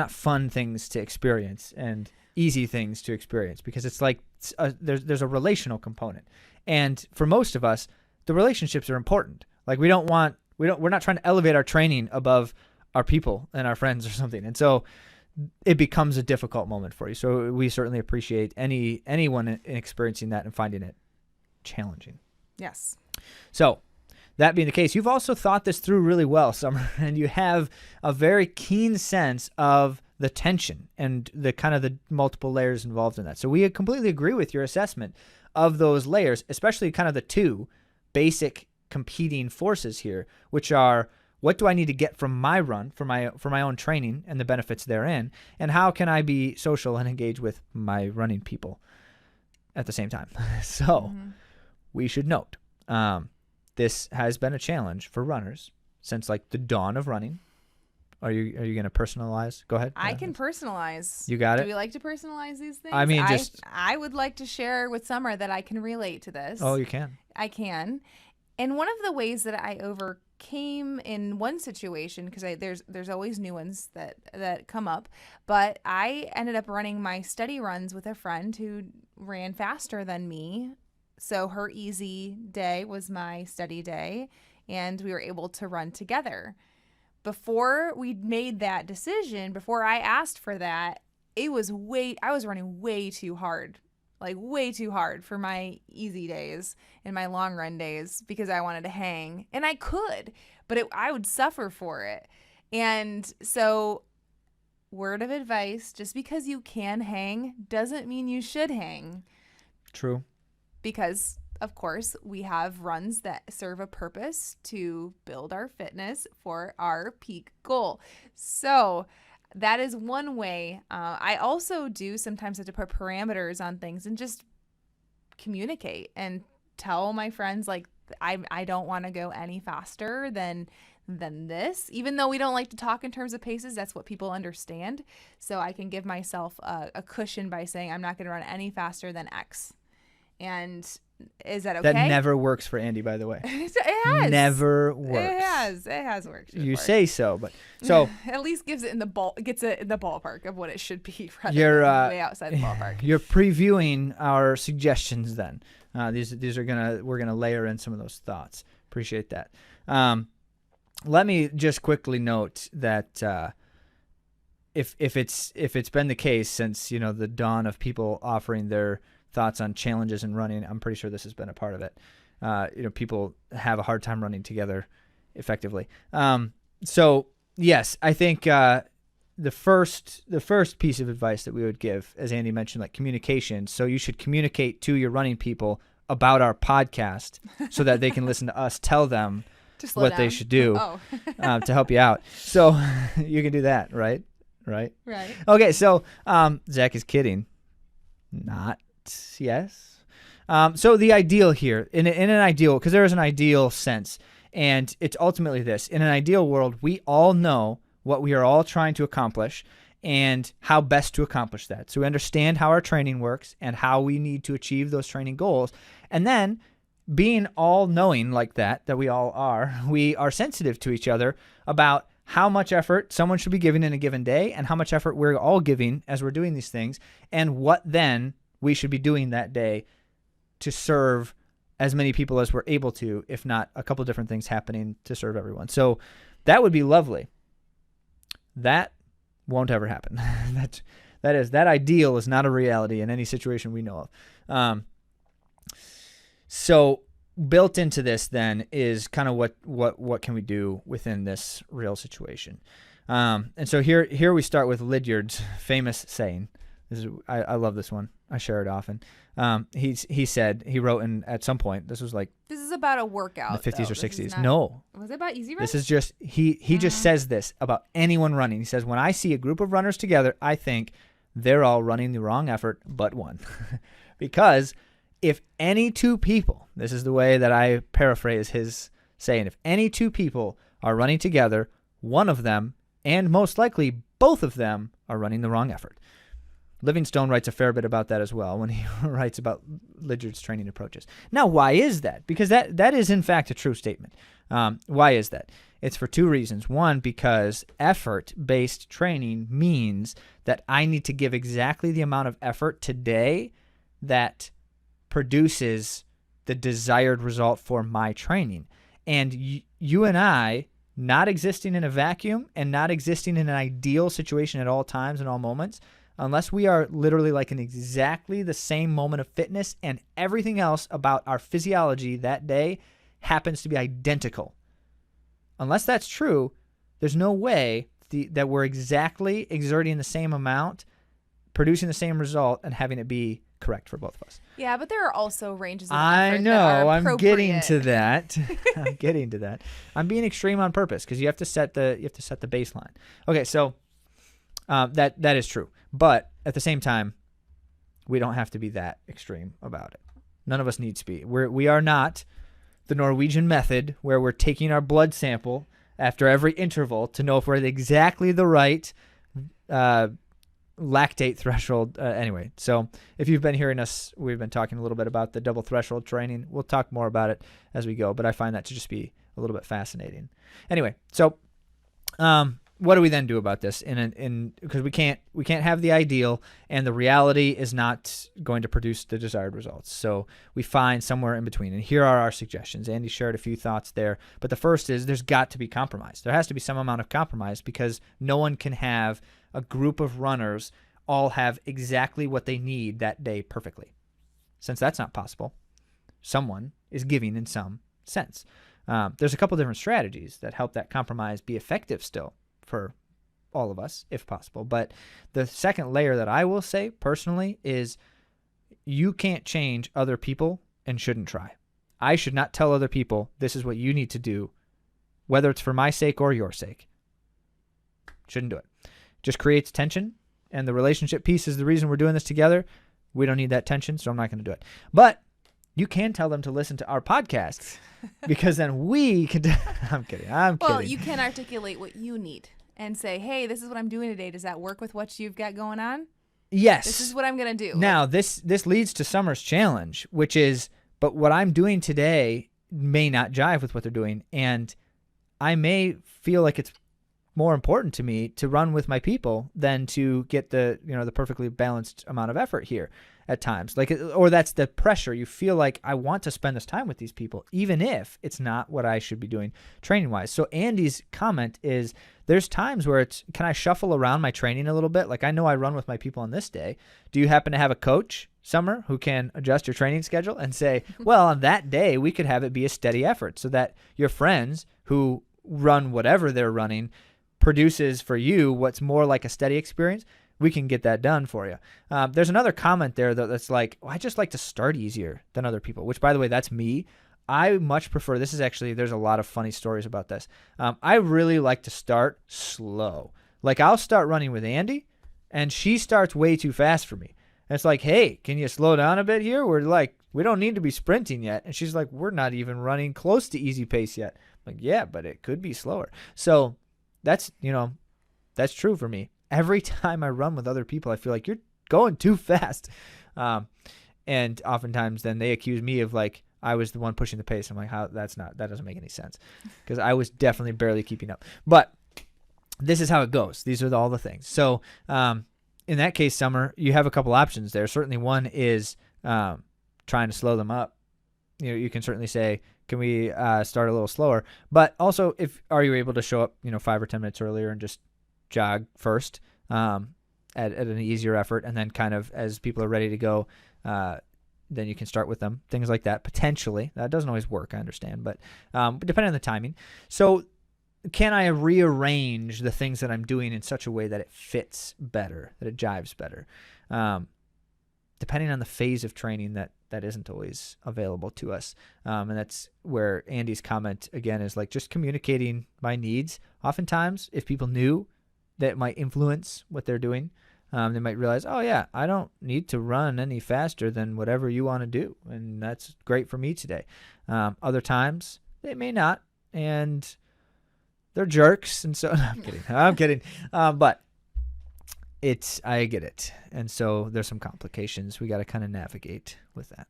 fun things to experience and easy things to experience, because it's like there's a relational component, and for most of us, the relationships are important. Like we're not trying to elevate our training above our people and our friends or something. And so it becomes a difficult moment for you. So we certainly appreciate anyone experiencing that and finding it challenging. Yes. So that being the case, you've also thought this through really well, Summer, and you have a very keen sense of the tension and the kind of the multiple layers involved in that. So we completely agree with your assessment of those layers, especially kind of the two basic competing forces here, which are, what do I need to get from my run, for my own training and the benefits therein, and how can I be social and engage with my running people at the same time? So we should note, this has been a challenge for runners since like the dawn of running. Are you going to personalize? Go ahead. I can personalize. You got it. Do we like to personalize these things? I mean, I would like to share with Summer that I can relate to this. Oh, you can. I can. And one of the ways that I overcame in one situation, because there's always new ones that come up, but I ended up running my steady runs with a friend who ran faster than me. So her easy day was my steady day, and we were able to run together. Before we made that decision, before I asked for that, I was running way too hard. Like way too hard for my easy days and my long run days, because I wanted to hang, and I could, but I would suffer for it. And so, word of advice, just because you can hang doesn't mean you should hang. True. Because of course we have runs that serve a purpose to build our fitness for our peak goal. So that is one way. I also do sometimes have to put parameters on things and just communicate and tell my friends, like, I don't want to go any faster than this, even though we don't like to talk in terms of paces. That's what people understand. So I can give myself a cushion by saying I'm not going to run any faster than X. And is that okay? That never works for Andy, by the way. It has. Never works. It has worked. You say so, but so at least gets it in the ballpark of what it should be, rather than way outside the ballpark. You're previewing our suggestions then. These are we're gonna layer in some of those thoughts. Appreciate that. Let me just quickly note that if it's been the case since the dawn of people offering their thoughts on challenges in running, I'm pretty sure this has been a part of it. People have a hard time running together effectively. So yes, I think the first piece of advice that we would give, as Andy mentioned, like communication. So you should communicate to your running people about our podcast so that they can listen to us tell them what they should do to help you out. So you can do that, right? Right. Okay. So Zach is kidding. Not. Yes. So the ideal here, in an ideal, because there is an ideal sense, and it's ultimately this: in an ideal world, we all know what we are all trying to accomplish and how best to accomplish that. So we understand how our training works and how we need to achieve those training goals. And then being all knowing like that we all are, we are sensitive to each other about how much effort someone should be giving in a given day and how much effort we're all giving as we're doing these things, and what then we should be doing that day to serve as many people as we're able to, if not a couple different things happening to serve everyone. So that would be lovely. That won't ever happen. That ideal is not a reality in any situation we know of. So built into this then is kind of what can we do within this real situation. And so here we start with Lydiard's famous saying. I love this one. I share it often. He wrote at some point, this is about a workout, in the 50s or 60s. No. Was it about easy running? This is just, he just says this about anyone running. He says, when I see a group of runners together, I think they're all running the wrong effort but one. Because if any two people, this is the way that I paraphrase his saying, if any two people are running together, one of them, and most likely both of them, are running the wrong effort. Livingstone writes a fair bit about that as well when he writes about Lydiard's training approaches. Now, why is that? Because that is, in fact, a true statement. Why is that? It's for two reasons. One, because effort-based training means that I need to give exactly the amount of effort today that produces the desired result for my training. And you and I, not existing in a vacuum and not existing in an ideal situation at all times and all moments, unless we are literally like in exactly the same moment of fitness and everything else about our physiology that day happens to be identical. Unless that's true, there's no way that we're exactly exerting the same amount, producing the same result, and having it be correct for both of us. Yeah, but there are also ranges of effort I know. That are I'm getting to that. I'm getting to that. I'm being extreme on purpose because you have to set the baseline. Okay, so that is true. But at the same time, we don't have to be that extreme about it. None of us needs to be. We are not the Norwegian method where we're taking our blood sample after every interval to know if we're at exactly the right lactate threshold. Anyway, so if you've been hearing us, we've been talking a little bit about the double threshold training. We'll talk more about it as we go, but I find that to just be a little bit fascinating. Anyway, so what do we then do about this? Because we can't have the ideal, and the reality is not going to produce the desired results. So we find somewhere in between, and here are our suggestions. Andy shared a few thoughts there, but the first is there's got to be compromise. There has to be some amount of compromise because no one can have a group of runners all have exactly what they need that day perfectly. Since that's not possible, someone is giving in some sense. There's a couple different strategies that help that compromise be effective still for all of us, if possible. But the second layer that I will say personally is you can't change other people and shouldn't try. I should not tell other people this is what you need to do, whether it's for my sake or your sake. Shouldn't do it. Just creates tension, and the relationship piece is the reason we're doing this together. We don't need that tension, so I'm not going to do it. But you can tell them to listen to our podcast because then we can. I'm kidding. Well, you can articulate what you need and say, hey, this is what I'm doing today. Does that work with what you've got going on? Yes. This is what I'm going to do. Now, this leads to Summer's challenge, which is, but what I'm doing today may not jive with what they're doing, and I may feel like it's more important to me to run with my people than to get the perfectly balanced amount of effort here at times. Or that's the pressure. You feel like I want to spend this time with these people, even if it's not what I should be doing training wise. So Andy's comment is there's times where can I shuffle around my training a little bit? Like I know I run with my people on this day. Do you happen to have a coach, Summer, who can adjust your training schedule and say, well, on that day, we could have it be a steady effort so that your friends who run whatever they're running produces for you what's more like a steady experience? We can get that done for you. There's another comment there that's like, I just like to start easier than other people, which, by the way, that's me. I much prefer, this is actually, there's a lot of funny stories about this. I really like to start slow. Like I'll start running with Andy, and she starts way too fast for me. And it's like, hey, can you slow down a bit here? We're like, we don't need to be sprinting yet. And she's like, we're not even running close to easy pace yet. I'm like, yeah, but it could be slower. So that's true for me. Every time I run with other people, I feel like you're going too fast. And oftentimes then they accuse me of like, I was the one pushing the pace. I'm like, that doesn't make any sense, because I was definitely barely keeping up. But this is how it goes. These are all the things. So in that case, Summer, you have a couple options there. Certainly one is trying to slow them up. You can certainly say, can we start a little slower? But also, are you able to show up 5 or 10 minutes earlier and just jog first at an easier effort, and then kind of as people are ready to go, then you can start with them. Things like that, potentially. That doesn't always work, I understand, but depending on the timing. So can I rearrange the things that I'm doing in such a way that it fits better, that it jives better? Depending on the phase of training that isn't always available to us. And that's where Andy's comment, again, is like just communicating my needs. Oftentimes, if people knew that might influence what they're doing, they might realize, oh, yeah, I don't need to run any faster than whatever you want to do, and that's great for me today. Other times, they may not, and they're jerks, and so I'm kidding. But I get it, and so there's some complications we got to kind of navigate with that.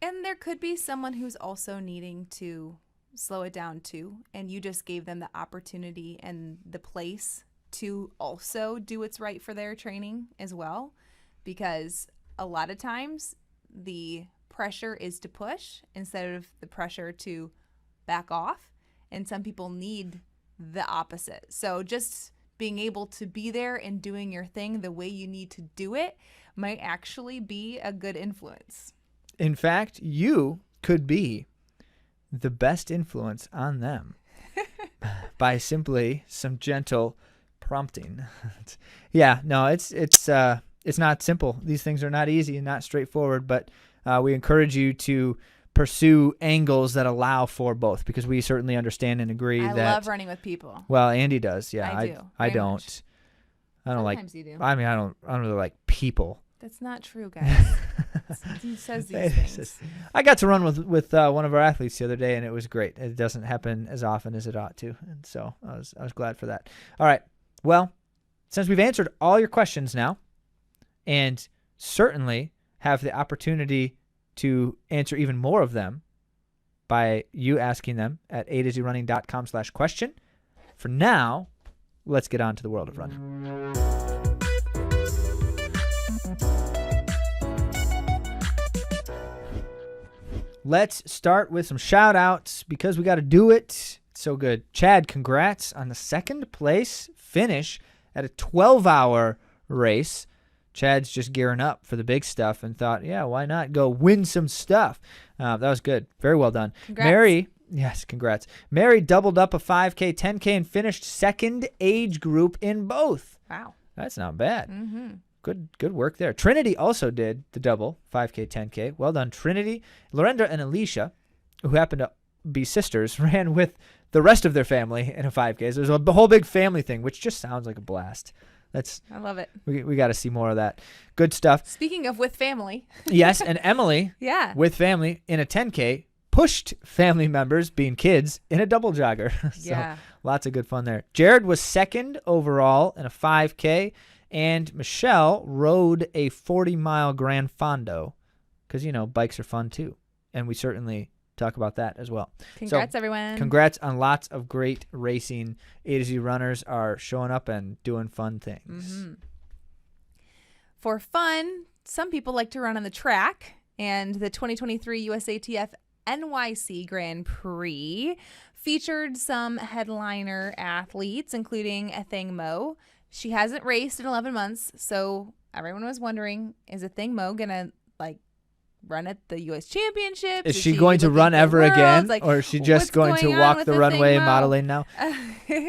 And there could be someone who's also needing to slow it down too, and you just gave them the opportunity and the place to also do what's right for their training as well, because a lot of times the pressure is to push instead of the pressure to back off, and some people need the opposite. So just being able to be there and doing your thing the way you need to do it might actually be a good influence. In fact, you could be the best influence on them by simply some gentle prompting. Yeah, no, it's not simple. These things are not easy and not straightforward, but we encourage you to pursue angles that allow for both, because we certainly understand and agree that I love running with people. Well, Andy does. Yeah, I do. I don't. Much. I don't Sometimes like. You do. I mean, I don't really like people. That's not true, guys. He says these things. I got to run with one of our athletes the other day, and it was great. It doesn't happen as often as it ought to, and so I was glad for that. All right. Well, since we've answered all your questions now, and certainly have the opportunity to answer even more of them by you asking them at AtoZrunning.com/question. For now, let's get on to the world of running. Let's start with some shout outs, because we got to do it. It's so good. Chad, congrats on the second place finish at a 12-hour race. Chad's just gearing up for the big stuff and thought, yeah, why not go win some stuff? That was good. Very well done. Congrats. Mary, yes, congrats. Mary doubled up a 5K, 10K, and finished second age group in both. Wow. That's not bad. Mm-hmm. Good work there. Trinity also did the double, 5K, 10K. Well done, Trinity. Lorenda and Alicia, who happened to be sisters, ran with the rest of their family in a 5K. So there's a whole big family thing, which just sounds like a blast. I love it. We got to see more of that. Good stuff. Speaking of with family. Yes, and Emily, yeah, with family in a 10K, pushed family members, being kids, in a double jogger. So yeah. Lots of good fun there. Jared was second overall in a 5K, and Michelle rode a 40-mile Gran Fondo, because, bikes are fun too. And we certainly talk about that as well. Congrats, everyone. Congrats on lots of great racing. A to Z runners are showing up and doing fun things. Mm-hmm. For fun, some people like to run on the track, and the 2023 USATF NYC Grand Prix featured some headliner athletes, including Athing Mo. She hasn't raced in 11 months, so everyone was wondering, is Athing Mo going to, run at the U.S. Championships? Is she going to run ever again? Or is she just going to walk the runway modeling now?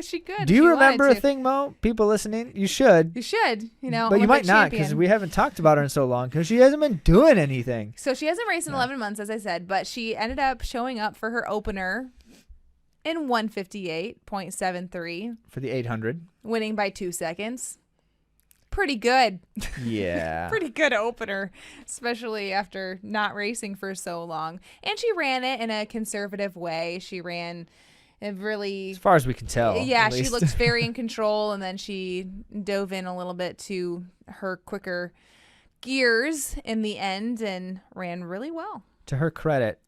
She could. Do you remember Athing Mo? People listening, you should. You should. But you might not, because we haven't talked about her in so long, because she hasn't been doing anything. So she hasn't raced in 11 months, as I said, but she ended up showing up for her opener in 1:58.73. For the 800. Winning by 2 seconds. Pretty good. Yeah. Pretty good opener, especially after not racing for so long. And she ran it in a conservative way. She ran it really... As far as we can tell. Yeah, she looked very in control, and then she dove in a little bit to her quicker gears in the end and ran really well. to her credit,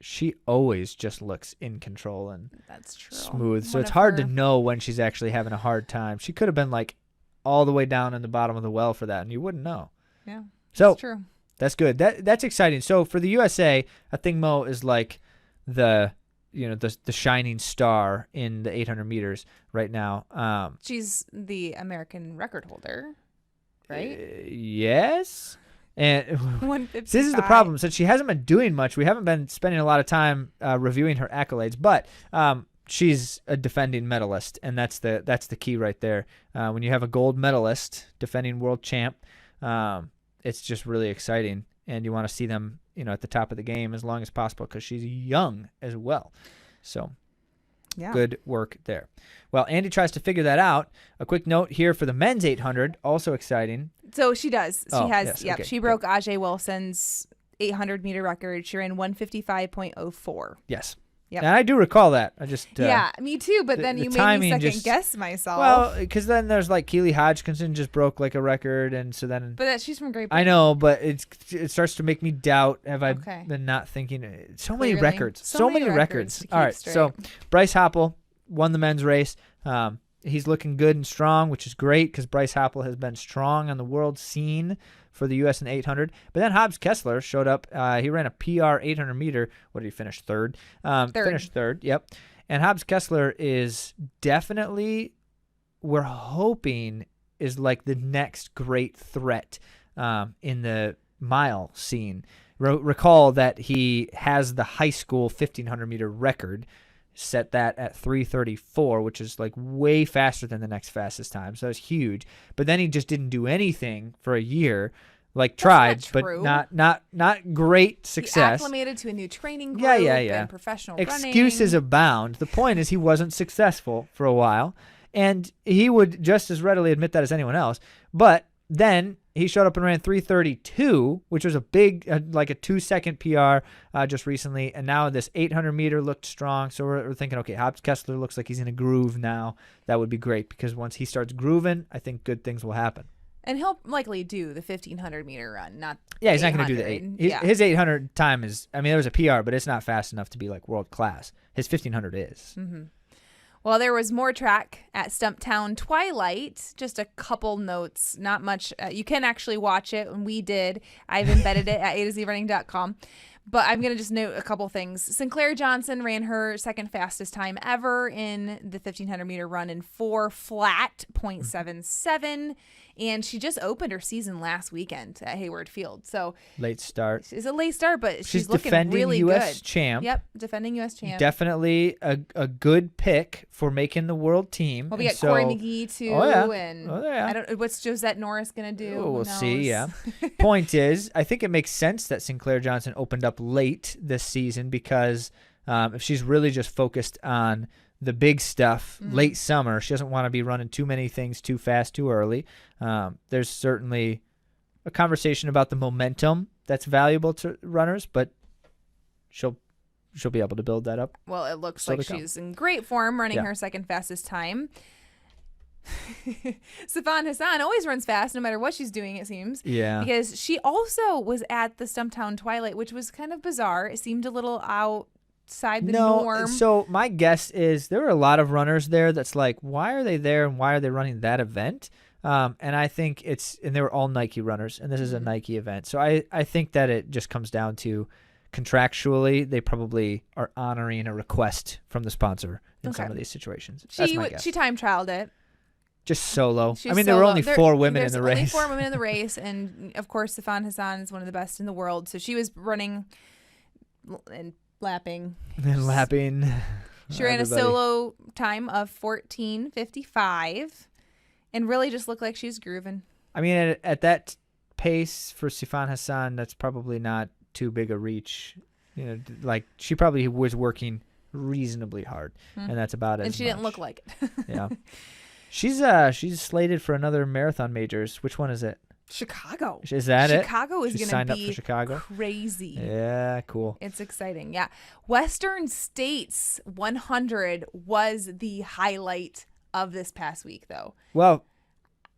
she always just looks in control and that's true. Smooth. So it's hard to know when she's actually having a hard time. She could have been like all the way down in the bottom of the well for that, and you wouldn't know. Yeah, so that's true. That's good. That's exciting. So for the USA, Athingmo is like the shining star in the 800 meters right now. She's the American record holder, right? Yes. And 155. this is the problem. Since she hasn't been doing much, we haven't been spending a lot of time reviewing her accolades. But she's a defending medalist, and that's the key right there. When you have a gold medalist, defending world champ, it's just really exciting, and you want to see them, at the top of the game as long as possible because she's young as well. So. Yeah. Good work there. Well, Andy tries to figure that out. A quick note here for the men's 800, also exciting. So she does. She has. Yes, Yep. okay, she broke Ajay Wilson's 800 meter record. She ran 155.04. Yes. Yep. And I do recall that. I just yeah, me too. But then you made me second guess myself. Well, because then there's like Keely Hodgkinson just broke like a record, and so then. But she's from Great Britain. I know, but it starts to make me doubt. Have I been not thinking? So many records. So many records. All right. Straight. So Bryce Hoppel won the men's race. He's looking good and strong, which is great because Bryce Hoppel has been strong on the world scene for the U.S. in 800. But then Hobbs Kessler showed up. He ran a PR 800 meter. What did he finish? Third. Finished third. Yep. And Hobbs Kessler is definitely, we're hoping, is like the next great threat in the mile scene. Recall that he has the high school 1,500 meter record. Set that at 3:34, which is like way faster than the next fastest time. So it's huge. But then he just didn't do anything for a year. Like tried, but not great success. He acclimated to a new training group and professional Excuses running. abound. The point is he wasn't successful for a while, and he would just as readily admit that as anyone else. But then he showed up and ran 3:32, which was a big, like a 2-second PR just recently. And now this 800 meter looked strong. So we're thinking, okay, Hobbs Kessler looks like he's in a groove now. That would be great because once he starts grooving, I think good things will happen. And he'll likely do the 1,500 meter run, not yeah, he's not going to do the 8. His 800 time is, I mean, there was a PR, but it's not fast enough to be like world class. His 1,500 is. Mm-hmm. Well, there was more track at Stumptown Twilight. Just a couple notes, not much. You can actually watch it, and we did. I've embedded it at AtoZrunning.com. But I'm going to just note a couple things. Sinclair Johnson ran her second fastest time ever in the 1,500 meter run in 4 flat 0.77. And she just opened her season last weekend at Hayward Field. So late start. It's a late start, but she's looking defending really US good. Champ. Yep, defending U.S. champ. Definitely a good pick for making the world team. Well, we got Corey McGee too. Oh yeah. And I don't. What's Josette Norris gonna do? Oh, we'll see. Yeah. Point is, I think it makes sense that Sinclair Johnson opened up late this season because if she's really just focused on the big stuff late summer, she doesn't want to be running too many things too fast too early. There's certainly a conversation about the momentum that's valuable to runners, but she'll be able to build that up. Well, it looks like she's in great form running her second fastest time. Sifan Hassan always runs fast no matter what she's doing, it seems. Yeah. Because she also was at the Stumptown Twilight, which was kind of bizarre. It seemed a little outside the norm. So my guess is there were a lot of runners there that's like, why are they there and why are they running that event? And I think and they were all Nike runners, and this is a Nike event. So I think that it just comes down to contractually, they probably are honoring a request from the sponsor in some of these situations. That's my guess. She time trialed it. Just solo. There were only 4 women in the race. There's only 4 women in the race, and of course, Sifan Hassan is one of the best in the world. So she was running and lapping. She ran a solo time of 14:55, and really just looked like she was grooving. I mean, at that pace for Sifan Hassan, that's probably not too big a reach. Like she probably was working reasonably hard, and that's about it. And she didn't look like it. Yeah. She's slated for another marathon majors. Which one is it? Chicago. Is that it? Chicago is going to be crazy. Yeah, cool. It's exciting. Yeah. Western States 100 was the highlight of this past week, though. Well,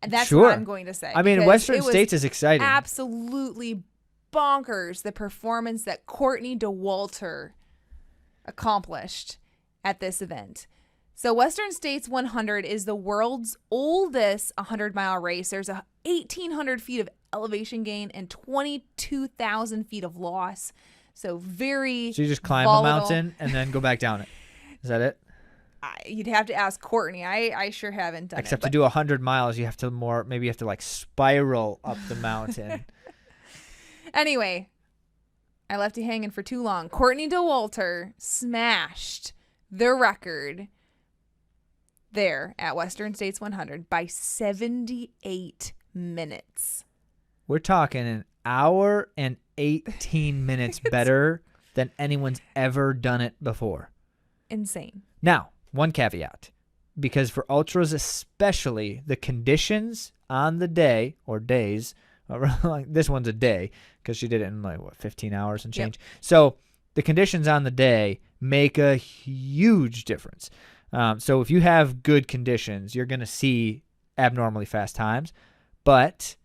that's what I'm going to say. I mean, Western States is exciting. Absolutely bonkers the performance that Courtney Dauwaulter accomplished at this event. So Western States 100 is the world's oldest 100-mile race. There's 1,800 feet of elevation gain and 22,000 feet of loss. So very So you just climb volatile. a mountain and then go back down it. Is that it? You'd have to ask Courtney. I sure haven't done Except it. to do 100 miles, you have to maybe you have to like spiral up the mountain. Anyway, I left you hanging for too long. Courtney Dauwaulter smashed the record there at Western States 100 by 78 minutes. We're talking an hour and 18 minutes better than anyone's ever done it before. Insane. Now, one caveat, because for ultras especially, the conditions on the day or days, this one's a day because she did it in 15 hours and change. Yep. So the conditions on the day make a huge difference. So if you have good conditions, you're going to see abnormally fast times, but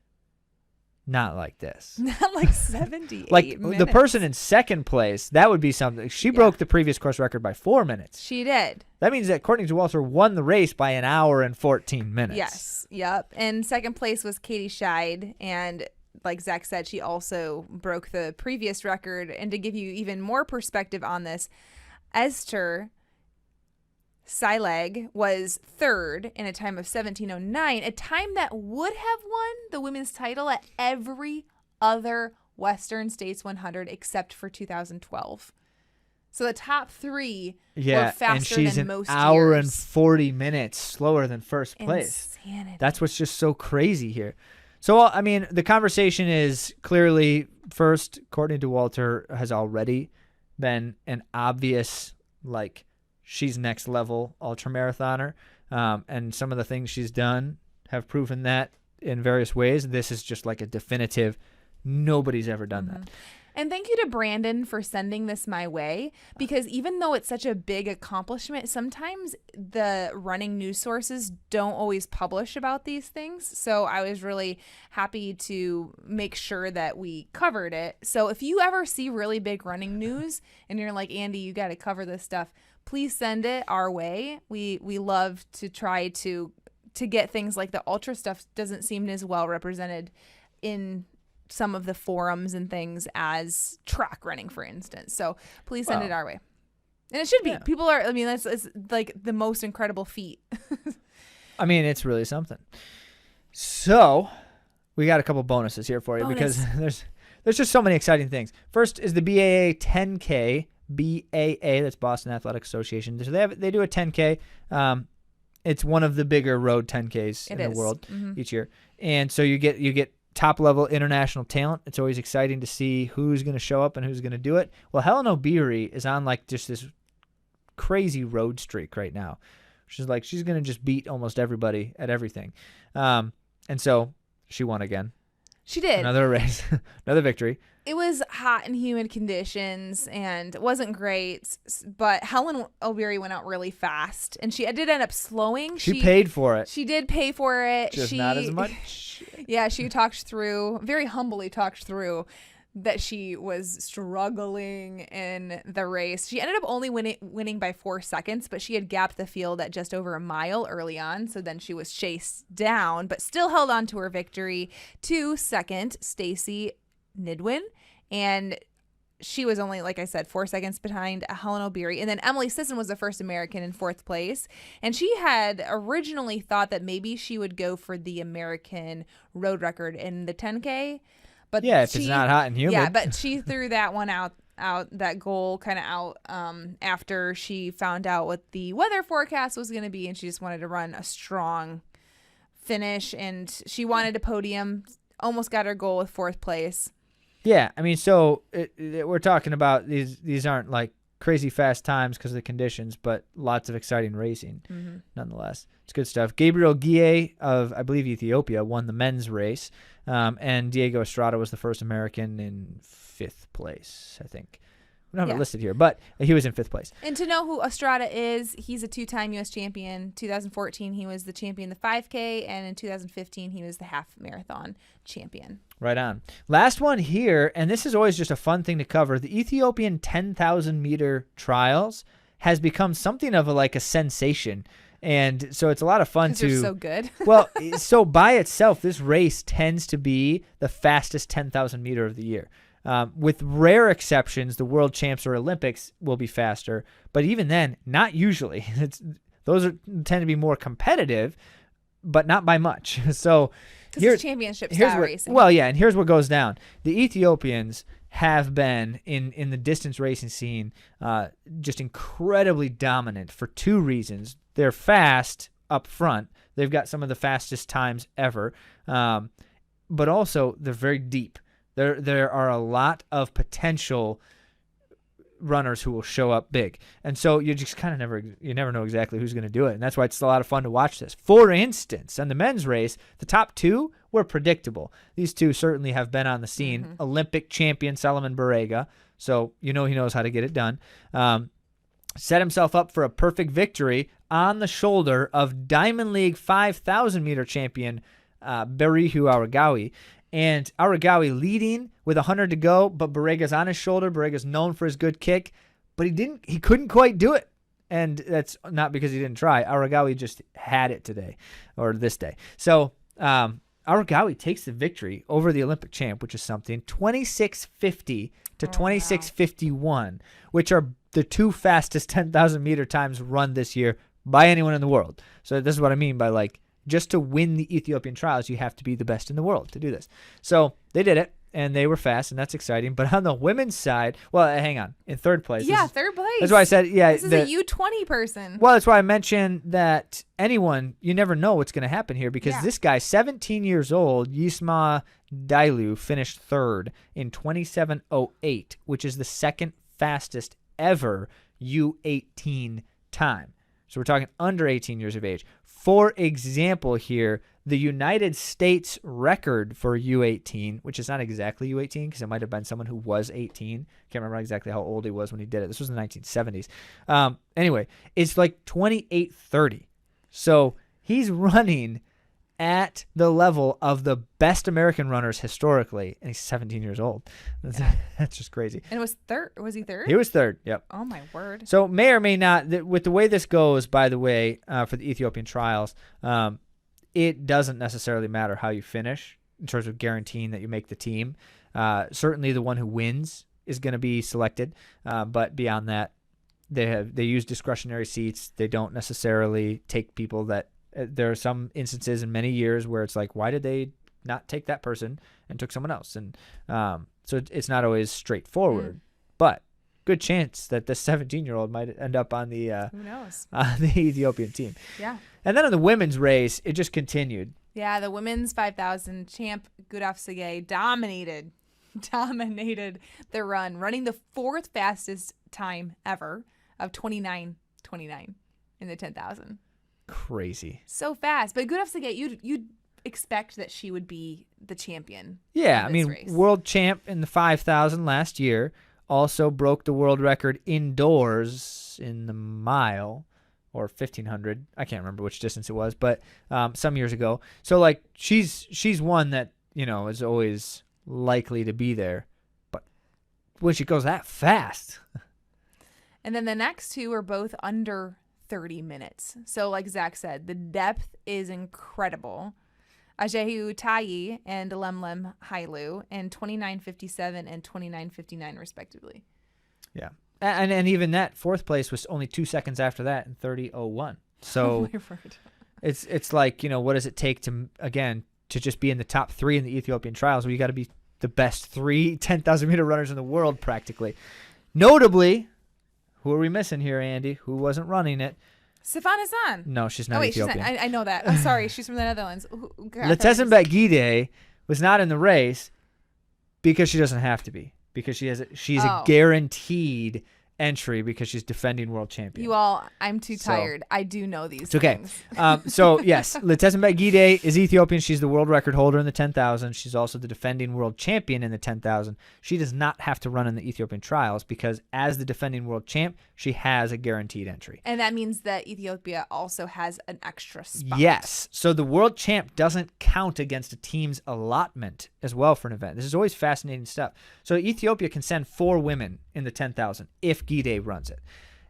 not like this. Not like 78 like minutes. The person in second place, that would be something. She broke the previous course record by 4 minutes. She did. That means that Courtney Dauwaulter won the race by an hour and 14 minutes. Yes. Yep. And second place was Katie Scheid. And like Zach said, she also broke the previous record. And to give you even more perspective on this, Esther Sileg was third in a time of 17:09, a time that would have won the women's title at every other Western States 100 except for 2012. So the top three were faster than most years. And she's an hour and 40 minutes slower than first place. Insanity. That's what's just so crazy here. So, I mean, the conversation is clearly, first, Courtney Dauwaulter has already been an obvious, like, she's next level ultramarathoner, and some of the things she's done have proven that in various ways. This is just like a definitive, nobody's ever done that. And thank you to Brandon for sending this my way, because even though it's such a big accomplishment, sometimes the running news sources don't always publish about these things. So I was really happy to make sure that we covered it. So if you ever see really big running news and you're like, Andy, you got to cover this stuff, please send it our way. We love to try to get things like the ultra stuff doesn't seem as well represented in some of the forums and things as track running, for instance. So please send it our way. And it should be. Yeah. People are, I mean, it's like the most incredible feat. I mean, it's really something. So we got a couple bonuses here for you because there's just so many exciting things. First is the BAA 10K. BAA, that's Boston Athletic Association. So they do a 10K. It's one of the bigger road 10Ks in the world each year. And so you get top level international talent. It's always exciting to see who's going to show up and who's going to do it. Well, Helen O'Beary is on like just this crazy road streak right now. She's going to just beat almost everybody at everything. And so she won again. She did. Another race, another victory. It was hot and humid conditions and it wasn't great, but Helen O'Beary went out really fast and she did end up slowing. She paid for it. She did pay for it. Just not as much. Yeah, she very humbly talked through that she was struggling in the race. She ended up only winning by 4 seconds, but she had gapped the field at just over a mile early on. So then she was chased down, but still held on to her victory to second, Stacy Nidwin. And she was only, like I said, 4 seconds behind Helen O'Beary. And then Emily Sisson was the first American in fourth place. And she had originally thought that maybe she would go for the American road record in the 10K. But yeah, if it's not hot and humid. Yeah, but she threw that one out that goal kind of out after she found out what the weather forecast was going to be, and she just wanted to run a strong finish, and she wanted a podium, almost got her goal with fourth place. Yeah, I mean, so we're talking about these aren't like crazy fast times because of the conditions, but lots of exciting racing nonetheless. It's good stuff. Gabriel Guille of, I believe, Ethiopia won the men's race, and Diego Estrada was the first American in fifth place, I think, We don't have it listed here, but he was in 5th place. And to know who Estrada is, he's a 2-time U.S. champion. 2014, he was the champion of the 5K, and in 2015, he was the half marathon champion. Right on. Last one here, and this is always just a fun thing to cover. The Ethiopian 10,000 meter trials has become something of a sensation. And so it's a lot of fun to. They're so good. Well, so by itself, this race tends to be the fastest 10,000 meter of the year. With rare exceptions, the world champs or Olympics will be faster, but even then, not usually. Tend to be more competitive, but not by much. So here's championship style racing. Well, yeah, and here's what goes down. The Ethiopians have been in the distance racing scene just incredibly dominant for 2 reasons. They're fast up front. They've got some of the fastest times ever, but also they're very deep. There are a lot of potential runners who will show up big. And so you just kind of never know exactly who's going to do it. And that's why it's a lot of fun to watch this. For instance, on the men's race, the top 2 were predictable. These 2 certainly have been on the scene. Mm-hmm. Olympic champion Solomon Barega. So he knows how to get it done. Set himself up for a perfect victory on the shoulder of Diamond League 5,000 meter champion Berihu Aragawi. And Aragawi leading with 100 to go, but Barega's on his shoulder. Barega's known for his good kick, but he couldn't quite do it. And that's not because he didn't try. Aragawi just had it today, or this day. So Aragawi takes the victory over the Olympic champ, which is something, 26:50 to 26:51, which are the 2 fastest 10,000 meter times run this year by anyone in the world. So this is what I mean by just to win the Ethiopian trials, you have to be the best in the world to do this. So they did it, and they were fast, and that's exciting. But on the women's side, well, hang on. In 3rd place. Yeah, 3rd place. That's why I said, yeah. This is a U20 person. Well, that's why I mentioned that you never know what's going to happen here, because this guy, 17 years old, Yisma Dailu, finished 3rd in 27:08, which is the 2nd fastest ever U18 time. So we're talking under 18 years of age. For example here, the United States record for U18, which is not exactly U18 because it might have been someone who was 18. Can't remember exactly how old he was when he did it. This was in the 1970s. Anyway, it's 28:30. So he's running at the level of the best American runners historically, and he's 17 years old. That's just crazy. And was he 3rd? He was 3rd, yep. Oh, my word. So may or may not, with the way this goes, by the way, for the Ethiopian trials, it doesn't necessarily matter how you finish in terms of guaranteeing that you make the team. Certainly the one who wins is going to be selected, but beyond that, they use discretionary seats. They don't necessarily take people that there are some instances in many years where it's why did they not take that person and took someone else? And so it's not always straightforward, but good chance that this 17-year-old might end up on the who knows, on the Ethiopian team. Yeah. And then in the women's race, it just continued. Yeah, the women's 5,000 champ Gudaf Sige dominated the run, running the 4th fastest time ever of 29:29 in the 10,000. Crazy. So fast. But Gudaf Sige, you'd expect that she would be the champion. Yeah, I mean, race. World champ in the 5,000 last year, also broke the world record indoors in the mile or 1,500. I can't remember which distance it was, but some years ago. So she's one that, is always likely to be there. But when she goes that fast. And then the next 2 are both under 30 minutes. So like Zach said, the depth is incredible. Ajehu Tayi and Lemlem Hailu in 29:57 and 29:59 respectively. Yeah. And even that 4th place was only 2 seconds after that in 30:01. So it's what does it take to just be in the top 3 in the Ethiopian trials? Well, you got to be the best 3 10,000 meter runners in the world practically. Notably, who are we missing here, Andy? Who wasn't running it? Sifan Hassan. No, she's not Ethiopian. I know that. I'm sorry. She's from the Netherlands. Letesenbet Gide was not in the race because she doesn't have to be. Because she's a guaranteed entry because she's defending world champion. I'm too tired. I do know these things. Okay. So, yes, Letesenbet Gide is Ethiopian. She's the world record holder in the 10,000. She's also the defending world champion in the 10,000. She does not have to run in the Ethiopian trials because as the defending world champ, she has a guaranteed entry. And that means that Ethiopia also has an extra spot. Yes. So the world champ doesn't count against a team's allotment as well for an event. This is always fascinating stuff. So Ethiopia can send 4 women in the 10,000 if Gide runs it.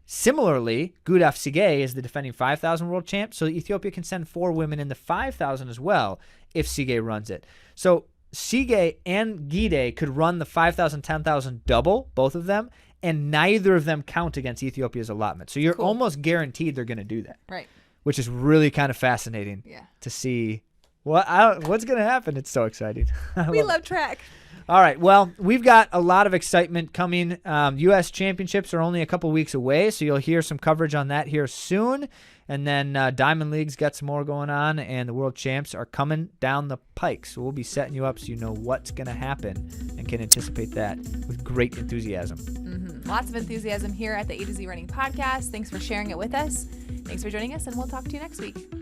Similarly, Gudaf Sige is the defending 5,000 world champ, so Ethiopia can send 4 women in the 5,000 as well if Sige runs it. So Sige and Gide could run the 5,000, 10,000 double, both of them, and neither of them count against Ethiopia's allotment. So you're almost guaranteed they're going to do that. Right. Which is really kind of fascinating to see what's going to happen. It's so exciting. We love track. All right. Well, we've got a lot of excitement coming. U.S. championships are only a couple weeks away, so you'll hear some coverage on that here soon. And then Diamond League's got some more going on, and the world champs are coming down the pike. So we'll be setting you up so you know what's going to happen and can anticipate that with great enthusiasm. Mm-hmm. Lots of enthusiasm here at the A to Z Running Podcast. Thanks for sharing it with us. Thanks for joining us, and we'll talk to you next week.